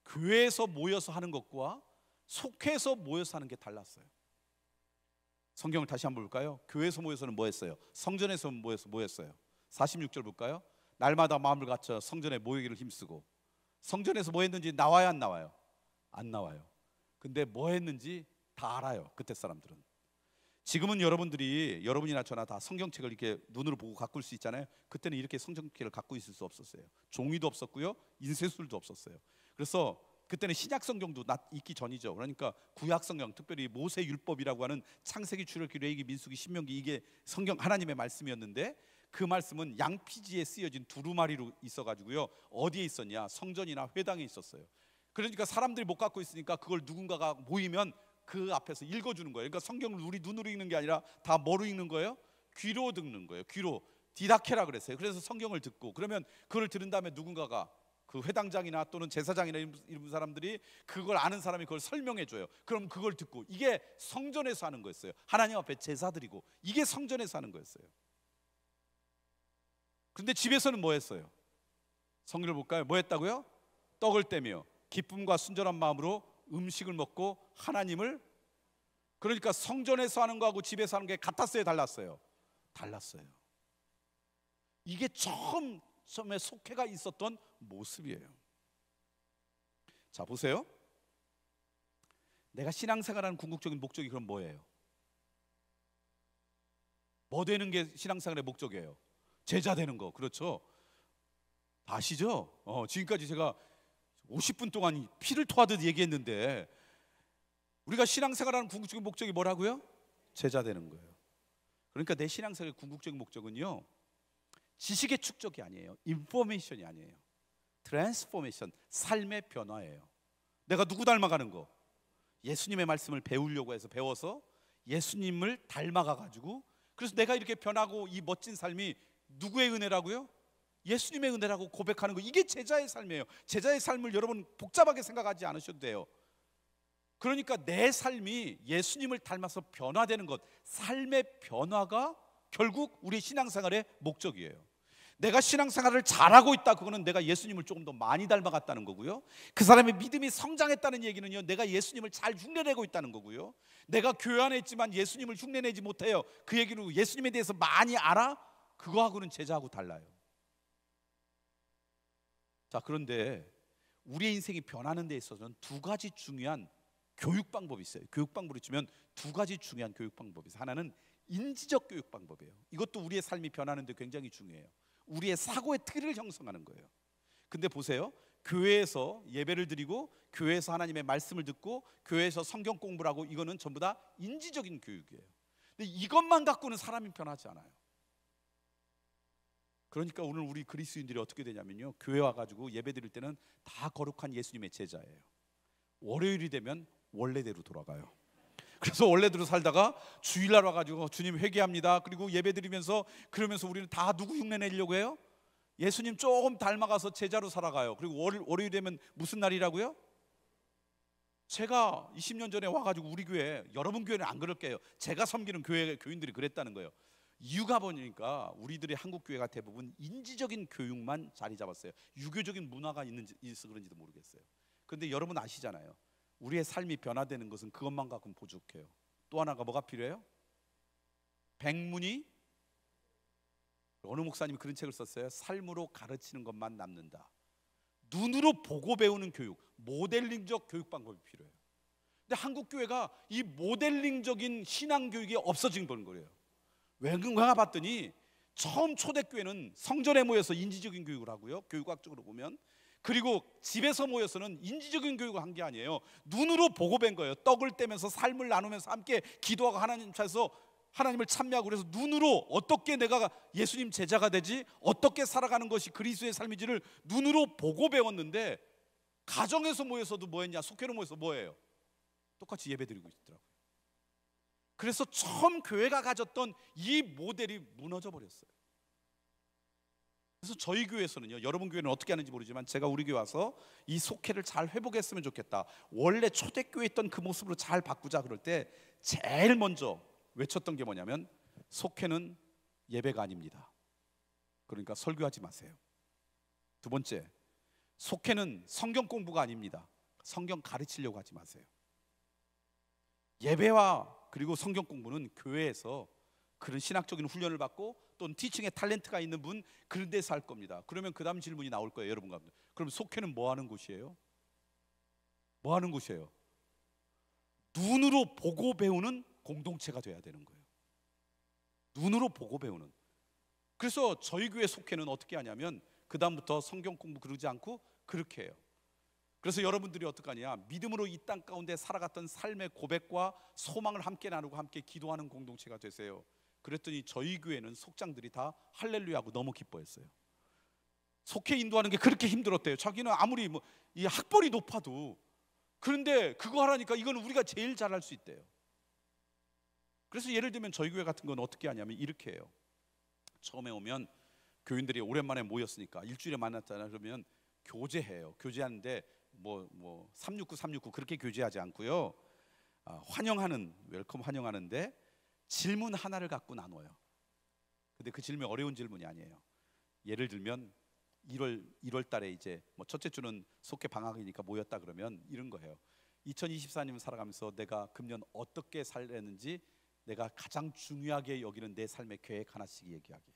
교회에서 모여서 하는 것과 속회에서 모여서 하는 게 달랐어요. 성경을 다시 한번 볼까요? 교회에서 모여서는 뭐 했어요? 성전에서 모여서 뭐 했어요? 46절 볼까요? 날마다 마음을 갖춰 성전에 모이기를 힘쓰고. 성전에서 뭐 했는지 나와요, 안 나와요? 안 나와요. 근데 뭐 했는지 다 알아요, 그때 사람들은. 지금은 여러분이나 저나 다 성경책을 이렇게 눈으로 보고 가꿀 수 있잖아요. 그때는 이렇게 성경책을 갖고 있을 수 없었어요. 종이도 없었고요, 인쇄술도 없었어요. 그래서 그때는 신약 성경도 있기 전이죠. 그러니까 구약 성경, 특별히 모세 율법이라고 하는 창세기, 출애굽기, 레위기, 민수기, 신명기, 이게 성경 하나님의 말씀이었는데 그 말씀은 양피지에 쓰여진 두루마리로 있어가지고요, 어디에 있었냐? 성전이나 회당에 있었어요. 그러니까 사람들이 못 갖고 있으니까 그걸 누군가가 모이면 그 앞에서 읽어주는 거예요. 그러니까 성경을 우리 눈으로 읽는 게 아니라 다 뭐로 읽는 거예요? 귀로 듣는 거예요. 귀로. 디다케라 그랬어요. 그래서 성경을 듣고, 그러면 그걸 들은 다음에 누군가가, 그 회당장이나 또는 제사장이나 이런 사람들이, 그걸 아는 사람이 그걸 설명해 줘요. 그럼 그걸 듣고, 이게 성전에서 하는 거였어요. 하나님 앞에 제사 드리고, 이게 성전에서 하는 거였어요. 그런데 집에서는 뭐 했어요? 성경을 볼까요? 뭐 했다고요? 떡을 떼며 기쁨과 순전한 마음으로 음식을 먹고 하나님을. 그러니까 성전에서 하는 거하고 집에서 하는 게 같았어요, 달랐어요? 달랐어요. 이게 처음에 속회가 있었던 모습이에요. 자, 보세요. 내가 신앙생활하는 궁극적인 목적이 그럼 뭐예요? 뭐 되는 게 신앙생활의 목적이에요? 제자 되는 거. 그렇죠? 아시죠? 지금까지 제가 50분 동안 피를 토하듯 얘기했는데, 우리가 신앙생활하는 궁극적인 목적이 뭐라고요? 제자 되는 거예요. 그러니까 내 신앙생활의 궁극적인 목적은요, 지식의 축적이 아니에요. 인포메이션이 아니에요. 트랜스포메이션, 삶의 변화예요. 내가 누구 닮아가는 거? 예수님의 말씀을 배우려고 해서 배워서 예수님을 닮아가가지고, 그래서 내가 이렇게 변하고 이 멋진 삶이 누구의 은혜라고요? 예수님의 은혜라고 고백하는 거. 이게 제자의 삶이에요. 제자의 삶을 여러분 복잡하게 생각하지 않으셔도 돼요. 그러니까 내 삶이 예수님을 닮아서 변화되는 것, 삶의 변화가 결국 우리 신앙생활의 목적이에요. 내가 신앙생활을 잘하고 있다, 그거는 내가 예수님을 조금 더 많이 닮아갔다는 거고요. 그 사람의 믿음이 성장했다는 얘기는요, 내가 예수님을 잘 흉내내고 있다는 거고요. 내가 교회 안에 있지만 예수님을 흉내내지 못해요, 그 얘기로 예수님에 대해서 많이 알아? 그거하고는 제자하고 달라요. 자, 그런데 우리의 인생이 변하는 데 있어서는 두 가지 중요한 교육 방법이 있어요. 교육 방법으로 치면 두 가지 중요한 교육 방법이 있어요. 하나는 인지적 교육 방법이에요. 이것도 우리의 삶이 변하는 데 굉장히 중요해요. 우리의 사고의 틀을 형성하는 거예요. 근데 보세요, 교회에서 예배를 드리고 교회에서 하나님의 말씀을 듣고 교회에서 성경 공부를 하고, 이거는 전부 다 인지적인 교육이에요. 근데 이것만 갖고는 사람이 변하지 않아요. 그러니까 오늘 우리 그리스도인들이 어떻게 되냐면요, 교회 와가지고 예배 드릴 때는 다 거룩한 예수님의 제자예요. 월요일이 되면 원래대로 돌아가요. 그래서 원래대로 살다가 주일날 와가지고 주님 회개합니다, 그리고 예배 드리면서, 그러면서 우리는 다 누구 흉내 내려고 해요? 예수님 조금 닮아가서 제자로 살아가요. 그리고 월요일 되면 무슨 날이라고요? 제가 20년 전에 와가지고 우리 교회, 여러분 교회는 안 그럴게요, 제가 섬기는 교회 교인들이 그랬다는 거예요. 이유가 보니까 우리들의 한국 교회가 대부분 인지적인 교육만 자리 잡았어요. 유교적인 문화가 있어서 그런지도 모르겠어요. 그런데 여러분 아시잖아요, 우리의 삶이 변화되는 것은 그것만 갖고는 부족해요. 또 하나가 뭐가 필요해요? 백문이, 어느 목사님이 그런 책을 썼어요. 삶으로 가르치는 것만 남는다. 눈으로 보고 배우는 교육, 모델링적 교육 방법이 필요해요. 근데 한국 교회가 이 모델링적인 신앙 교육이 없어진 거예요. 왜 그런가 봤더니 처음 초대교회는 성전에 모여서 인지적인 교육을 하고요, 교육학적으로 보면. 그리고 집에서 모여서는 인지적인 교육을 한 게 아니에요. 눈으로 보고 뵌 거예요. 떡을 떼면서 삶을 나누면서 함께 기도하고 하나님 찾아서 하나님을 찬미하고, 그래서 눈으로 어떻게 내가 예수님 제자가 되지, 어떻게 살아가는 것이 그리스도의 삶인지를 눈으로 보고 배웠는데, 가정에서 모여서도 뭐 했냐? 속회로 모여서 뭐예요? 똑같이 예배드리고 있더라고요. 그래서 처음 교회가 가졌던 이 모델이 무너져 버렸어요. 그래서 저희 교회에서는요, 여러분 교회는 어떻게 하는지 모르지만 제가 우리 교회 와서 이 속회를 잘 회복했으면 좋겠다, 원래 초대교회에 있던 그 모습으로 잘 바꾸자 그럴 때 제일 먼저 외쳤던 게 뭐냐면, 속회는 예배가 아닙니다. 그러니까 설교하지 마세요. 두 번째, 속회는 성경 공부가 아닙니다. 성경 가르치려고 하지 마세요. 예배와 그리고 성경 공부는 교회에서 그런 신학적인 훈련을 받고 또는 티칭의 탤런트가 있는 분, 그런 데서 할 겁니다. 그러면 그 다음 질문이 나올 거예요, 여러분 가운데. 그럼 속회는 뭐 하는 곳이에요? 뭐 하는 곳이에요? 눈으로 보고 배우는 공동체가 돼야 되는 거예요. 눈으로 보고 배우는. 그래서 저희 교회 속회는 어떻게 하냐면, 그 다음부터 성경 공부 그러지 않고 그렇게 해요. 그래서 여러분들이 어떡하냐, 믿음으로 이 땅 가운데 살아갔던 삶의 고백과 소망을 함께 나누고 함께 기도하는 공동체가 되세요. 그랬더니 저희 교회는 속장들이 다 할렐루야하고 너무 기뻐했어요. 속회 인도하는 게 그렇게 힘들었대요. 자기는 아무리 이 학벌이 높아도. 그런데 그거 하라니까 이건 우리가 제일 잘할 수 있대요. 그래서 예를 들면 저희 교회 같은 건 어떻게 하냐면 이렇게 해요. 처음에 오면 교인들이 오랜만에 모였으니까 일주일에 만났잖아요. 그러면 교제해요. 교제하는데 뭐 369 그렇게 교제하지 않고요, 환영하는, 웰컴 환영하는데 질문 하나를 갖고 나눠요. 근데 그 질문이 어려운 질문이 아니에요. 예를 들면 1월 달에 이제 첫째 주는 속회 방학이니까 모였다 그러면 이런 거예요. 2024년 살아가면서 내가 금년 어떻게 살았는지 내가 가장 중요하게 여기는 내 삶의 계획 하나씩 얘기하기.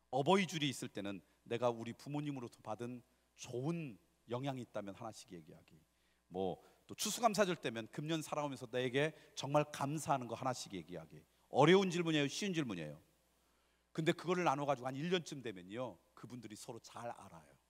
어버이줄이 있을 때는 내가 우리 부모님으로부터 받은 좋은 영향이 있다면 하나씩 얘기하기. 또 추수감사절 때면 금년 살아오면서 나에게 정말 감사하는 거 하나씩 얘기하기. 어려운 질문이에요? 쉬운 질문이에요? 근데 그거를 나눠가지고 한 1년쯤 되면요, 그분들이 서로 잘 알아요.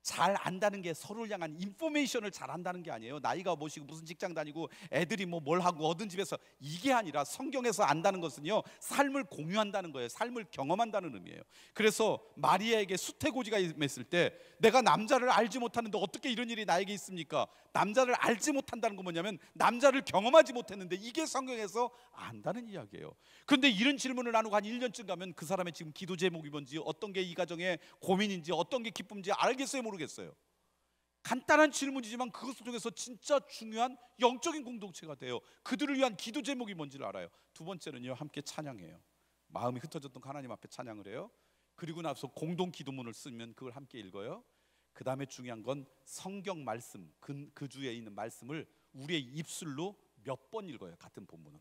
잘 안다는 게 서로를 향한 인포메이션을 잘 안다는 게 아니에요. 나이가 뭐시고 무슨 직장 다니고 애들이 뭘 하고 어떤 집에서, 이게 아니라 성경에서 안다는 것은요, 삶을 공유한다는 거예요. 삶을 경험한다는 의미예요. 그래서 마리아에게 수태고지가 임했을 때, 내가 남자를 알지 못하는데 어떻게 이런 일이 나에게 있습니까? 남자를 알지 못한다는 건 뭐냐면 남자를 경험하지 못했는데, 이게 성경에서 안다는 이야기예요. 그런데 이런 질문을 나누고 한 1년쯤 가면 그 사람의 지금 기도 제목이 뭔지, 어떤 게 이 가정의 고민인지, 어떤 게 기쁨인지 알겠어요, 모르겠어요? 간단한 질문이지만 그것 중에서 진짜 중요한 영적인 공동체가 돼요. 그들을 위한 기도 제목이 뭔지를 알아요. 두 번째는요, 함께 찬양해요. 마음이 흩어졌던 하나님 앞에 찬양을 해요. 그리고 나서 공동 기도문을 쓰면 그걸 함께 읽어요. 그 다음에 중요한 건 성경 말씀, 그 주에 있는 말씀을 우리의 입술로 몇 번 읽어요, 같은 본문을.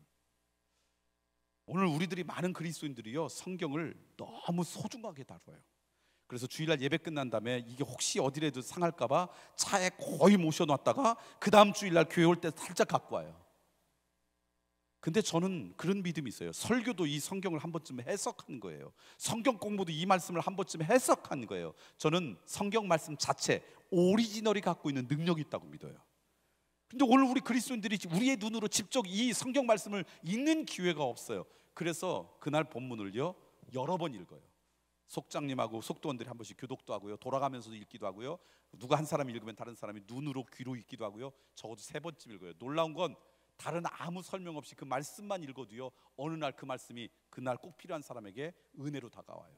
오늘 우리들이 많은 그리스도인들이요, 성경을 너무 소중하게 다뤄요. 그래서 주일날 예배 끝난 다음에 이게 혹시 어디라도 상할까봐 차에 거의 모셔놨다가 그 다음 주일날 교회 올 때 살짝 갖고 와요. 근데 저는 그런 믿음이 있어요. 설교도 이 성경을 한 번쯤 해석한 거예요. 성경 공부도 이 말씀을 한 번쯤 해석한 거예요. 저는 성경 말씀 자체 오리지널이 갖고 있는 능력이 있다고 믿어요. 근데 오늘 우리 그리스도인들이 우리의 눈으로 직접 이 성경 말씀을 읽는 기회가 없어요. 그래서 그날 본문을요, 여러 번 읽어요. 속장님하고 속도원들이 한 번씩 교독도 하고요, 돌아가면서도 읽기도 하고요, 누가 한 사람이 읽으면 다른 사람이 눈으로 귀로 읽기도 하고요, 적어도 3번쯤 읽어요. 놀라운 건 다른 아무 설명 없이 그 말씀만 읽어도요, 어느 날 그 말씀이 그날 꼭 필요한 사람에게 은혜로 다가와요.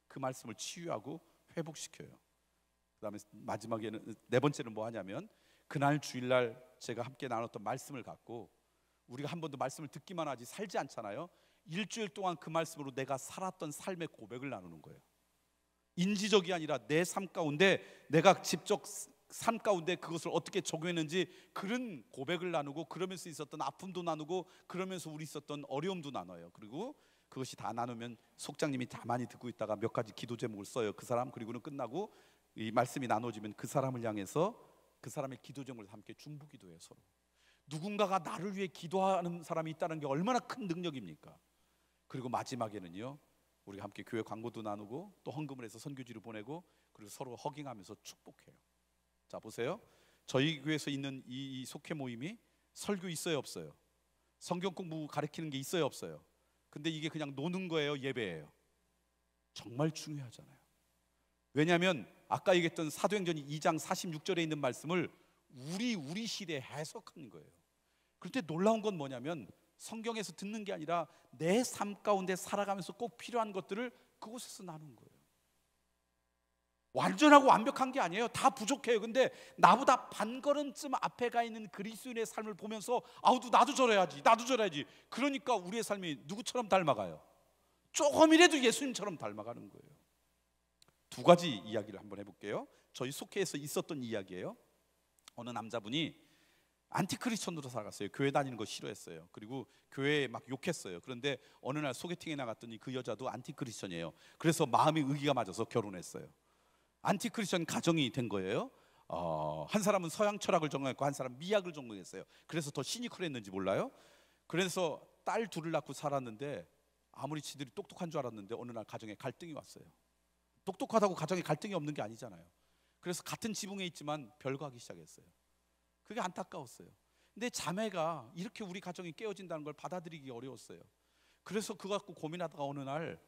그 말씀을 치유하고 회복시켜요. 그 다음에 마지막에는, 4번째는 뭐 하냐면, 그날 주일날 제가 함께 나눴던 말씀을 갖고, 우리가 한 번도 말씀을 듣기만 하지 살지 않잖아요. 일주일 동안 그 말씀으로 내가 살았던 삶의 고백을 나누는 거예요. 인지적이 아니라 내 삶 가운데 내가 직접 삶 가운데 그것을 어떻게 적용했는지 그런 고백을 나누고, 그러면서 있었던 아픔도 나누고, 그러면서 우리 있었던 어려움도 나눠요. 그리고 그것이 다 나누면 속장님이 가만히 듣고 있다가 몇 가지 기도 제목을 써요. 그 사람. 그리고는 끝나고 이 말씀이 나눠지면 그 사람을 향해서 그 사람의 기도 제목을 함께 중보기도해요. 서로. 누군가가 나를 위해 기도하는 사람이 있다는 게 얼마나 큰 능력입니까? 그리고 마지막에는요, 우리가 함께 교회 광고도 나누고 또 헌금을 해서 선교지로 보내고, 그리고 서로 허깅하면서 축복해요. 자, 보세요. 저희 교회에서 있는 이 속회 모임이 설교 있어요, 없어요? 성경 공부 가르치는 게 있어요, 없어요? 근데 이게 그냥 노는 거예요, 예배예요? 정말 중요하잖아요. 왜냐하면 아까 얘기했던 사도행전 2장 46절에 있는 말씀을 우리 시대에 해석하는 거예요. 그런데 놀라운 건 뭐냐면 성경에서 듣는 게 아니라 내 삶 가운데 살아가면서 꼭 필요한 것들을 그곳에서 나누는 거예요. 완전하고 완벽한 게 아니에요. 다 부족해요. 근데 나보다 반걸음쯤 앞에 가 있는 그리스도인의 삶을 보면서 나도 저래야지, 나도 저래야지. 그러니까 우리의 삶이 누구처럼 닮아가요? 조금이라도 예수님처럼 닮아가는 거예요. 두 가지 이야기를 한번 해볼게요. 저희 속회에서 있었던 이야기예요. 어느 남자분이 안티크리스천으로 살아갔어요. 교회 다니는 거 싫어했어요. 그리고 교회에 막 욕했어요. 그런데 어느 날 소개팅에 나갔더니 그 여자도 안티크리스천이에요. 그래서 마음이 의기가 맞아서 결혼했어요. 안티크리스천 가정이 된 거예요. 한 사람은 서양 철학을 전공했고 한 사람은 미학을 전공했어요. 그래서 더 시니컬했는지 몰라요. 그래서 딸 둘을 낳고 살았는데 아무리 지들이 똑똑한 줄 알았는데 어느 날 가정에 갈등이 왔어요. 똑똑하다고 가정에 갈등이 없는 게 아니잖아요. 그래서 같은 지붕에 있지만 별거하기 시작했어요. 그게 안타까웠어요. 근데 자매가 이렇게 우리 가정이 깨어진다는 걸 받아들이기 어려웠어요. 그래서 그거 갖고 고민하다가 어느 날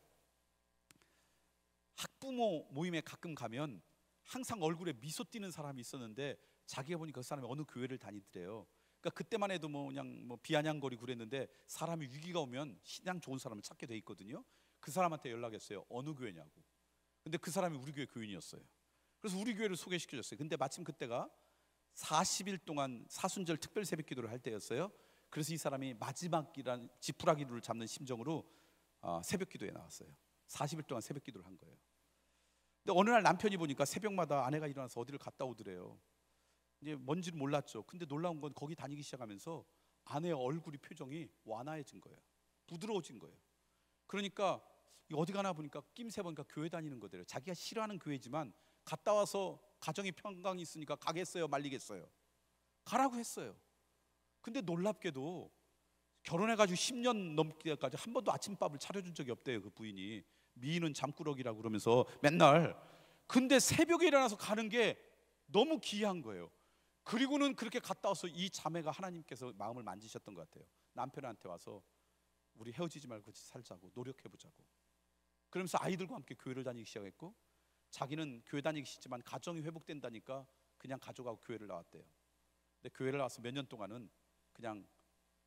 학부모 모임에 가끔 가면 항상 얼굴에 미소 띄는 사람이 있었는데 자기가 보니까 그 사람이 어느 교회를 다니더래요. 그러니까 그때만 해도 그냥 비아냥거리고 그랬는데 사람이 위기가 오면 신앙 좋은 사람을 찾게 돼 있거든요. 그 사람한테 연락했어요. 어느 교회냐고. 근데 그 사람이 우리 교회 교인이었어요. 그래서 우리 교회를 소개시켜줬어요. 근데 마침 그때가 40일 동안 사순절 특별 새벽 기도를 할 때였어요. 그래서 이 사람이 마지막이란 지푸라 기도를 잡는 심정으로 새벽 기도에 나왔어요. 40일 동안 새벽 기도를 한 거예요. 근데 어느 날 남편이 보니까 새벽마다 아내가 일어나서 어디를 갔다 오더래요. 이제 뭔지는 몰랐죠. 근데 놀라운 건 거기 다니기 시작하면서 아내의 얼굴이 표정이 완화해진 거예요. 부드러워진 거예요. 그러니까 어디 가나 보니까 낌새 보니까 교회 다니는 거더래요. 자기가 싫어하는 교회지만 갔다 와서 가정이 평강이 있으니까 가겠어요, 말리겠어요? 가라고 했어요. 근데 놀랍게도 결혼해가지고 10년 넘게까지 한 번도 아침밥을 차려준 적이 없대요. 그 부인이. 미인은 잠꾸러기라고 그러면서 맨날. 근데 새벽에 일어나서 가는 게 너무 기이한 거예요. 그리고는 그렇게 갔다 와서 이 자매가 하나님께서 마음을 만지셨던 것 같아요. 남편한테 와서 우리 헤어지지 말고 같이 살자고, 노력해보자고. 그러면서 아이들과 함께 교회를 다니기 시작했고, 자기는 교회 다니기 싫지만 가정이 회복된다니까 그냥 가져가고 교회를 나왔대요. 근데 교회를 나와서 몇 년 동안은 그냥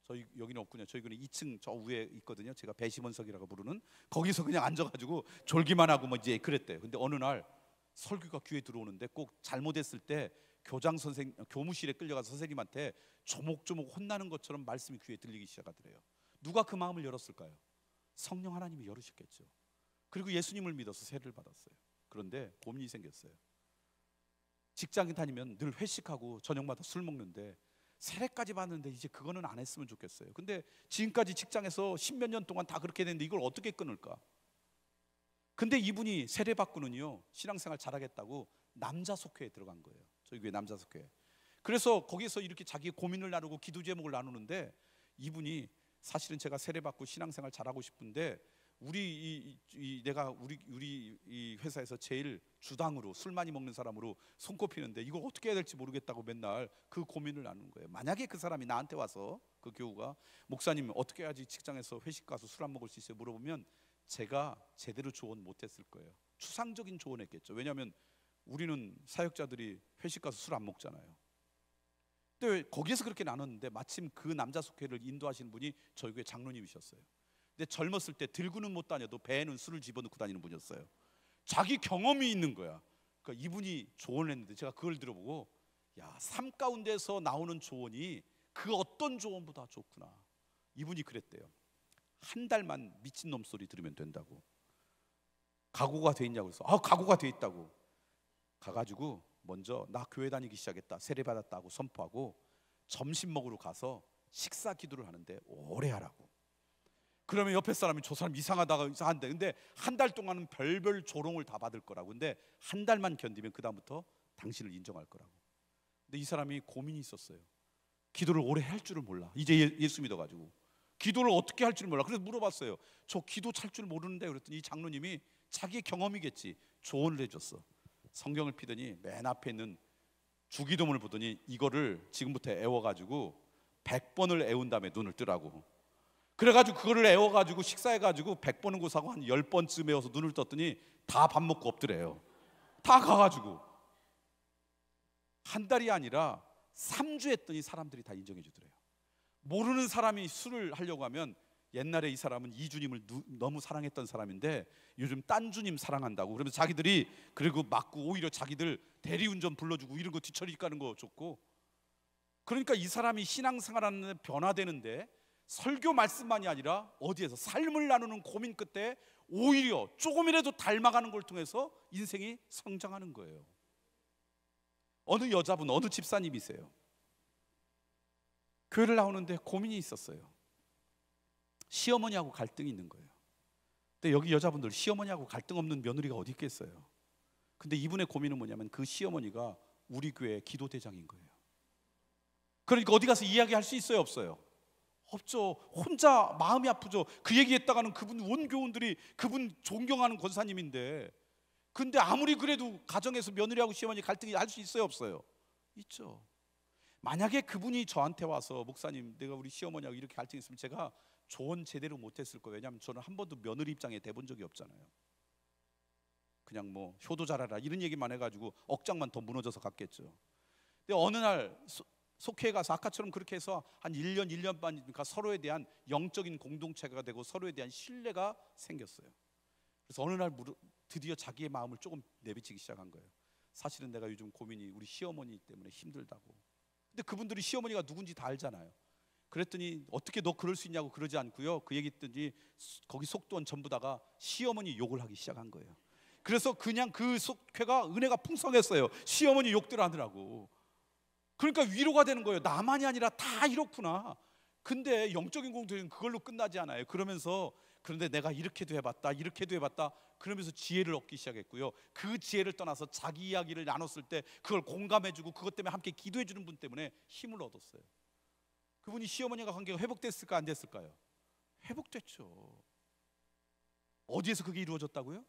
저희 여기는 없군요. 저희 교회는 2층 저 위에 있거든요. 제가 배심원석이라고 부르는 거기서 그냥 앉아가지고 졸기만 하고 이제 그랬대요. 근데 어느 날 설교가 귀에 들어오는데 꼭 잘못했을 때 교장 선생 교무실에 끌려가서 선생님한테 조목조목 혼나는 것처럼 말씀이 귀에 들리기 시작하더래요. 누가 그 마음을 열었을까요? 성령 하나님이 열으셨겠죠. 그리고 예수님을 믿어서 세례를 받았어요. 그런데 고민이 생겼어요. 직장 다니면 늘 회식하고 저녁마다 술 먹는데 세례까지 받는데 이제 그거는 안 했으면 좋겠어요. 근데 지금까지 직장에서 10몇 년 동안 다 그렇게 됐는데 이걸 어떻게 끊을까? 근데 이분이 세례 받고는요 신앙생활 잘하겠다고 남자 속회에 들어간 거예요. 저희 교회 남자 속회. 그래서 거기서 이렇게 자기 고민을 나누고 기도 제목을 나누는데 이분이 사실은 제가 세례 받고 신앙생활 잘하고 싶은데 내가 우리 이 회사에서 제일 주당으로 술 많이 먹는 사람으로 손꼽히는데 이걸 어떻게 해야 될지 모르겠다고 맨날 그 고민을 나누는 거예요. 만약에 그 사람이 나한테 와서 그 교우가 목사님 어떻게 해야지 직장에서 회식 가서 술 안 먹을 수 있어요? 물어보면 제가 제대로 조언 못했을 거예요. 추상적인 조언했겠죠. 왜냐하면 우리는 사역자들이 회식 가서 술 안 먹잖아요. 근데 거기에서 그렇게 나눴는데 마침 그 남자 속회를 인도하시는 분이 저희 교회 장로님이셨어요. 근데 젊었을 때 들고는 못 다녀도 배에는 술을 집어넣고 다니는 분이었어요. 자기 경험이 있는 거야. 그러니까 이분이 조언을 했는데 제가 그걸 들어보고 야, 삶 가운데서 나오는 조언이 그 어떤 조언보다 좋구나. 이분이 그랬대요. 한 달만 미친놈 소리 들으면 된다고. 각오가 돼 있냐고 그래서 각오가 돼 있다고. 가가지고 먼저 나 교회 다니기 시작했다, 세례 받았다고 선포하고 점심 먹으러 가서 식사 기도를 하는데 오래 하라고. 그러면 옆에 사람이 저 사람 이상하다가 이상한데, 근데 한 달 동안은 별별 조롱을 다 받을 거라고. 근데 한 달만 견디면 그 다음부터 당신을 인정할 거라고. 근데 이 사람이 고민이 있었어요. 기도를 오래 할 줄을 몰라. 이제 예수 믿어가지고 기도를 어떻게 할 줄 몰라. 그래서 물어봤어요. 저 기도 찰 줄 모르는데. 그랬더니 이 장로님이 자기의 경험이겠지, 조언을 해줬어. 성경을 피더니 맨 앞에 있는 주기도문을 보더니 이거를 지금부터 애워가지고 100번을 애운 다음에 눈을 뜨라고. 그래가지고 그거를 애워가지고 식사해가지고 100번은 고사고 한 10번쯤 애워서 눈을 떴더니 다 밥 먹고 없더래요. 다 가가지고 한 달이 아니라 3주 했더니 사람들이 다 인정해 주더래요. 모르는 사람이 술을 하려고 하면, 옛날에 이 사람은 이주님을 너무 사랑했던 사람인데 요즘 딴 주님 사랑한다고 그러면서 자기들이 그리고 맞고 오히려 자기들 대리운전 불러주고 이런 거 뒤처리 가는 거 줬고. 그러니까 이 사람이 신앙생활하는 데 변화되는데 설교 말씀만이 아니라 어디에서 삶을 나누는 고민 끝에 오히려 조금이라도 닮아가는 걸 통해서 인생이 성장하는 거예요. 어느 여자분, 어느 집사님이세요. 교회를 나오는데 고민이 있었어요. 시어머니하고 갈등이 있는 거예요. 근데 여기 여자분들 시어머니하고 갈등 없는 며느리가 어디 있겠어요. 근데 이분의 고민은 뭐냐면 그 시어머니가 우리 교회 기도대장인 거예요. 그러니까 어디 가서 이야기할 수 있어요, 없어요? 없죠. 혼자 마음이 아프죠. 그 얘기했다가는 그분 원교원들이 그분 존경하는 권사님인데, 근데 아무리 그래도 가정에서 며느리하고 시어머니 갈등이 할 수 있어요, 없어요? 있죠. 만약에 그분이 저한테 와서 목사님, 내가 우리 시어머니하고 이렇게 갈등이 있으면 제가 조언 제대로 못했을 거예요. 왜냐하면 저는 한 번도 며느리 입장에 대본 적이 없잖아요. 그냥 뭐 효도 잘하라 이런 얘기만 해가지고 억장만 더 무너져서 갔겠죠. 근데 어느 날 속회에 가서 아까처럼 그렇게 해서 한 1년, 1년 반이니까 서로에 대한 영적인 공동체가 되고 서로에 대한 신뢰가 생겼어요. 그래서 어느 날 드디어 자기의 마음을 조금 내비치기 시작한 거예요. 사실은 내가 요즘 고민이 우리 시어머니 때문에 힘들다고. 근데 그분들이 시어머니가 누군지 다 알잖아요. 그랬더니 어떻게 너 그럴 수 있냐고 그러지 않고요. 그 얘기 듣더니 거기 속도원 전부 다가 시어머니 욕을 하기 시작한 거예요. 그래서 그냥 그 속회가 은혜가 풍성했어요. 시어머니 욕들 하느라고. 그러니까 위로가 되는 거예요. 나만이 아니라 다 이렇구나. 근데 영적인 공동체는 그걸로 끝나지 않아요. 그러면서 그런데 내가 이렇게도 해봤다, 이렇게도 해봤다, 그러면서 지혜를 얻기 시작했고요. 그 지혜를 떠나서 자기 이야기를 나눴을 때 그걸 공감해주고 그것 때문에 함께 기도해주는 분 때문에 힘을 얻었어요. 그분이 시어머니와 관계가 회복됐을까 안 됐을까요? 회복됐죠. 어디에서 그게 이루어졌다고요?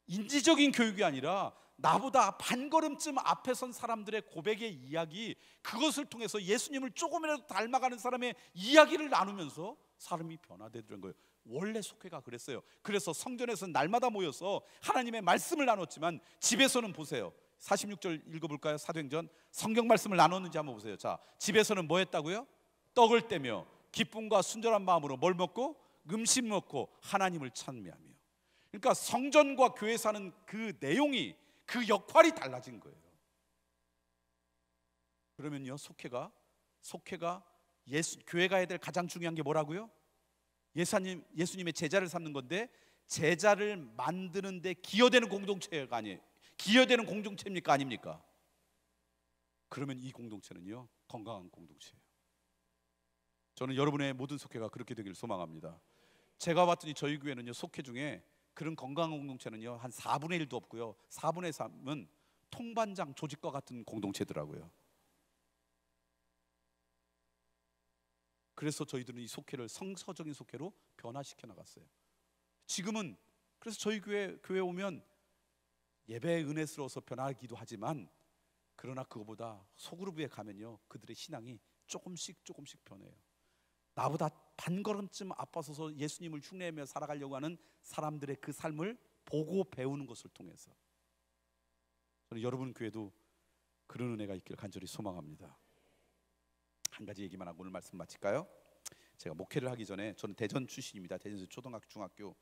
인지적인 교육이 아니라 나보다 반걸음쯤 앞에 선 사람들의 고백의 이야기, 그것을 통해서 예수님을 조금이라도 닮아가는 사람의 이야기를 나누면서 사람이 변화되는 거예요. 원래 속회가 그랬어요. 그래서 성전에서 날마다 모여서 하나님의 말씀을 나눴지만 집에서는 보세요. 46절 읽어볼까요? 사도행전 성경 말씀을 나눴는지 한번 보세요. 자, 집에서는 뭐 했다고요? 떡을 떼며 기쁨과 순전한 마음으로 뭘 먹고? 음식 먹고 하나님을 찬미하며. 그러니까 성전과 교회 사는 그 내용이, 그 역할이 달라진 거예요. 그러면요, 속회가 교회가 해야 될 가장 중요한 게 뭐라고요? 예수님의 제자를 삼는 건데, 제자를 만드는데 기여되는 공동체가 아니에요. 기여되는 공동체입니까 아닙니까? 그러면 이 공동체는요, 건강한 공동체예요. 저는 여러분의 모든 속회가 그렇게 되기를 소망합니다. 제가 봤더니 저희 교회는요, 속회 중에 그런 건강한 공동체는요 한 4분의 1도 없고요, 4분의 3은 통반장 조직과 같은 공동체더라고요. 그래서 저희들은 이 속회를 성서적인 속회로 변화시켜 나갔어요. 지금은 그래서 저희 교회 오면 예배에 은혜스러워서 변하기도 하지만, 그러나 그거보다 소그룹에 가면요 그들의 신앙이 조금씩 변해요. 나보다 반걸음쯤 앞서서 예수님을 흉내내며 살아가려고 하는 사람들의 그 삶을 보고 배우는 것을 통해서 저는 여러분 교회도 그런 은혜가 있기를 간절히 소망합니다. 한 가지 얘기만 하고 오늘 말씀 마칠까요? 제가 목회를 하기 전에, 저는 대전 출신입니다. 대전에서 초등학교, 중학교,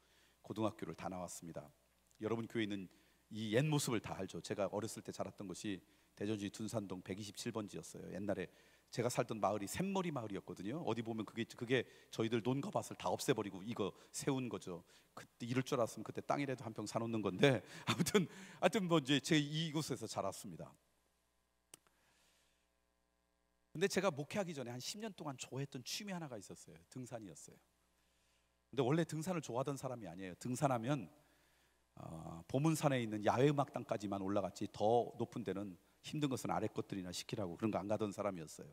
고등학교를 다 나왔습니다. 여러분 교회 있는 이 옛 모습을 다 알죠. 제가 어렸을 때 자랐던 것이 대전시 둔산동 127번지였어요. 옛날에 제가 살던 마을이 샘머리 마을이었거든요. 어디 보면 그게 저희들 논과 밭을 다 없애버리고 이거 세운 거죠. 그때 이럴 줄 알았으면 그때 땅이라도 한 평 사놓는 건데 하여튼 뭐 이제 제가 이곳에서 자랐습니다. 근데 제가 목회하기 전에 한 10년 동안 좋아했던 취미 하나가 있었어요. 등산이었어요. 근데 원래 등산을 좋아하던 사람이 아니에요. 등산하면 보문산에 있는 야외음악당까지만 올라갔지 더 높은 데는 힘든 것은 아래 것들이나 시키라고 그런 거 안 가던 사람이었어요.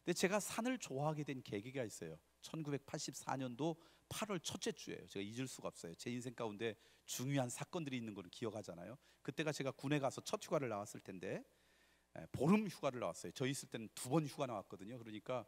근데 제가 산을 좋아하게 된 계기가 있어요. 1984년도 8월 첫째 주예요. 제가 잊을 수가 없어요. 제 인생 가운데 중요한 사건들이 있는 걸 기억하잖아요. 그때가 제가 군에 가서 첫 휴가를 나왔을 텐데 보름 휴가를 나왔어요. 저 있을 때는 2번 휴가 나왔거든요. 그러니까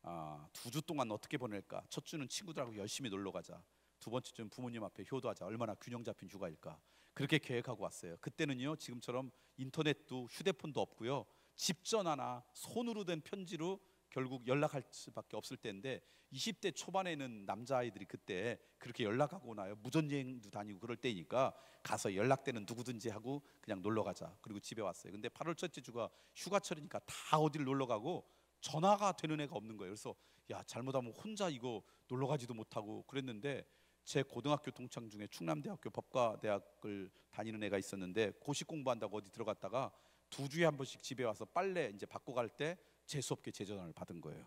2주 동안 어떻게 보낼까? 첫 주는 친구들하고 열심히 놀러 가자. 두 번째 주는 부모님 앞에 효도하자. 얼마나 균형 잡힌 휴가일까? 그렇게 계획하고 왔어요. 그때는요, 지금처럼 인터넷도 휴대폰도 없고요. 집 전화나 손으로 된 편지로 결국 연락할 수밖에 없을 때인데 20대 초반에는 남자아이들이 그때 그렇게 연락하고 나요. 무전여행도 다니고 그럴 때니까 가서 연락되는 누구든지 하고 그냥 놀러 가자. 그리고 집에 왔어요. 근데 8월 첫째 주가 휴가철이니까 다 어디를 놀러 가고 전화가 되는 애가 없는 거예요. 그래서 야, 잘못하면 혼자 이거 놀러 가지도 못하고 그랬는데 제 고등학교 동창 중에 충남대학교 법과대학을 다니는 애가 있었는데 고시 공부한다고 어디 들어갔다가 2주에 한 번씩 집에 와서 빨래 이제 받고 갈 때 재수없게 제 전화를 받은 거예요.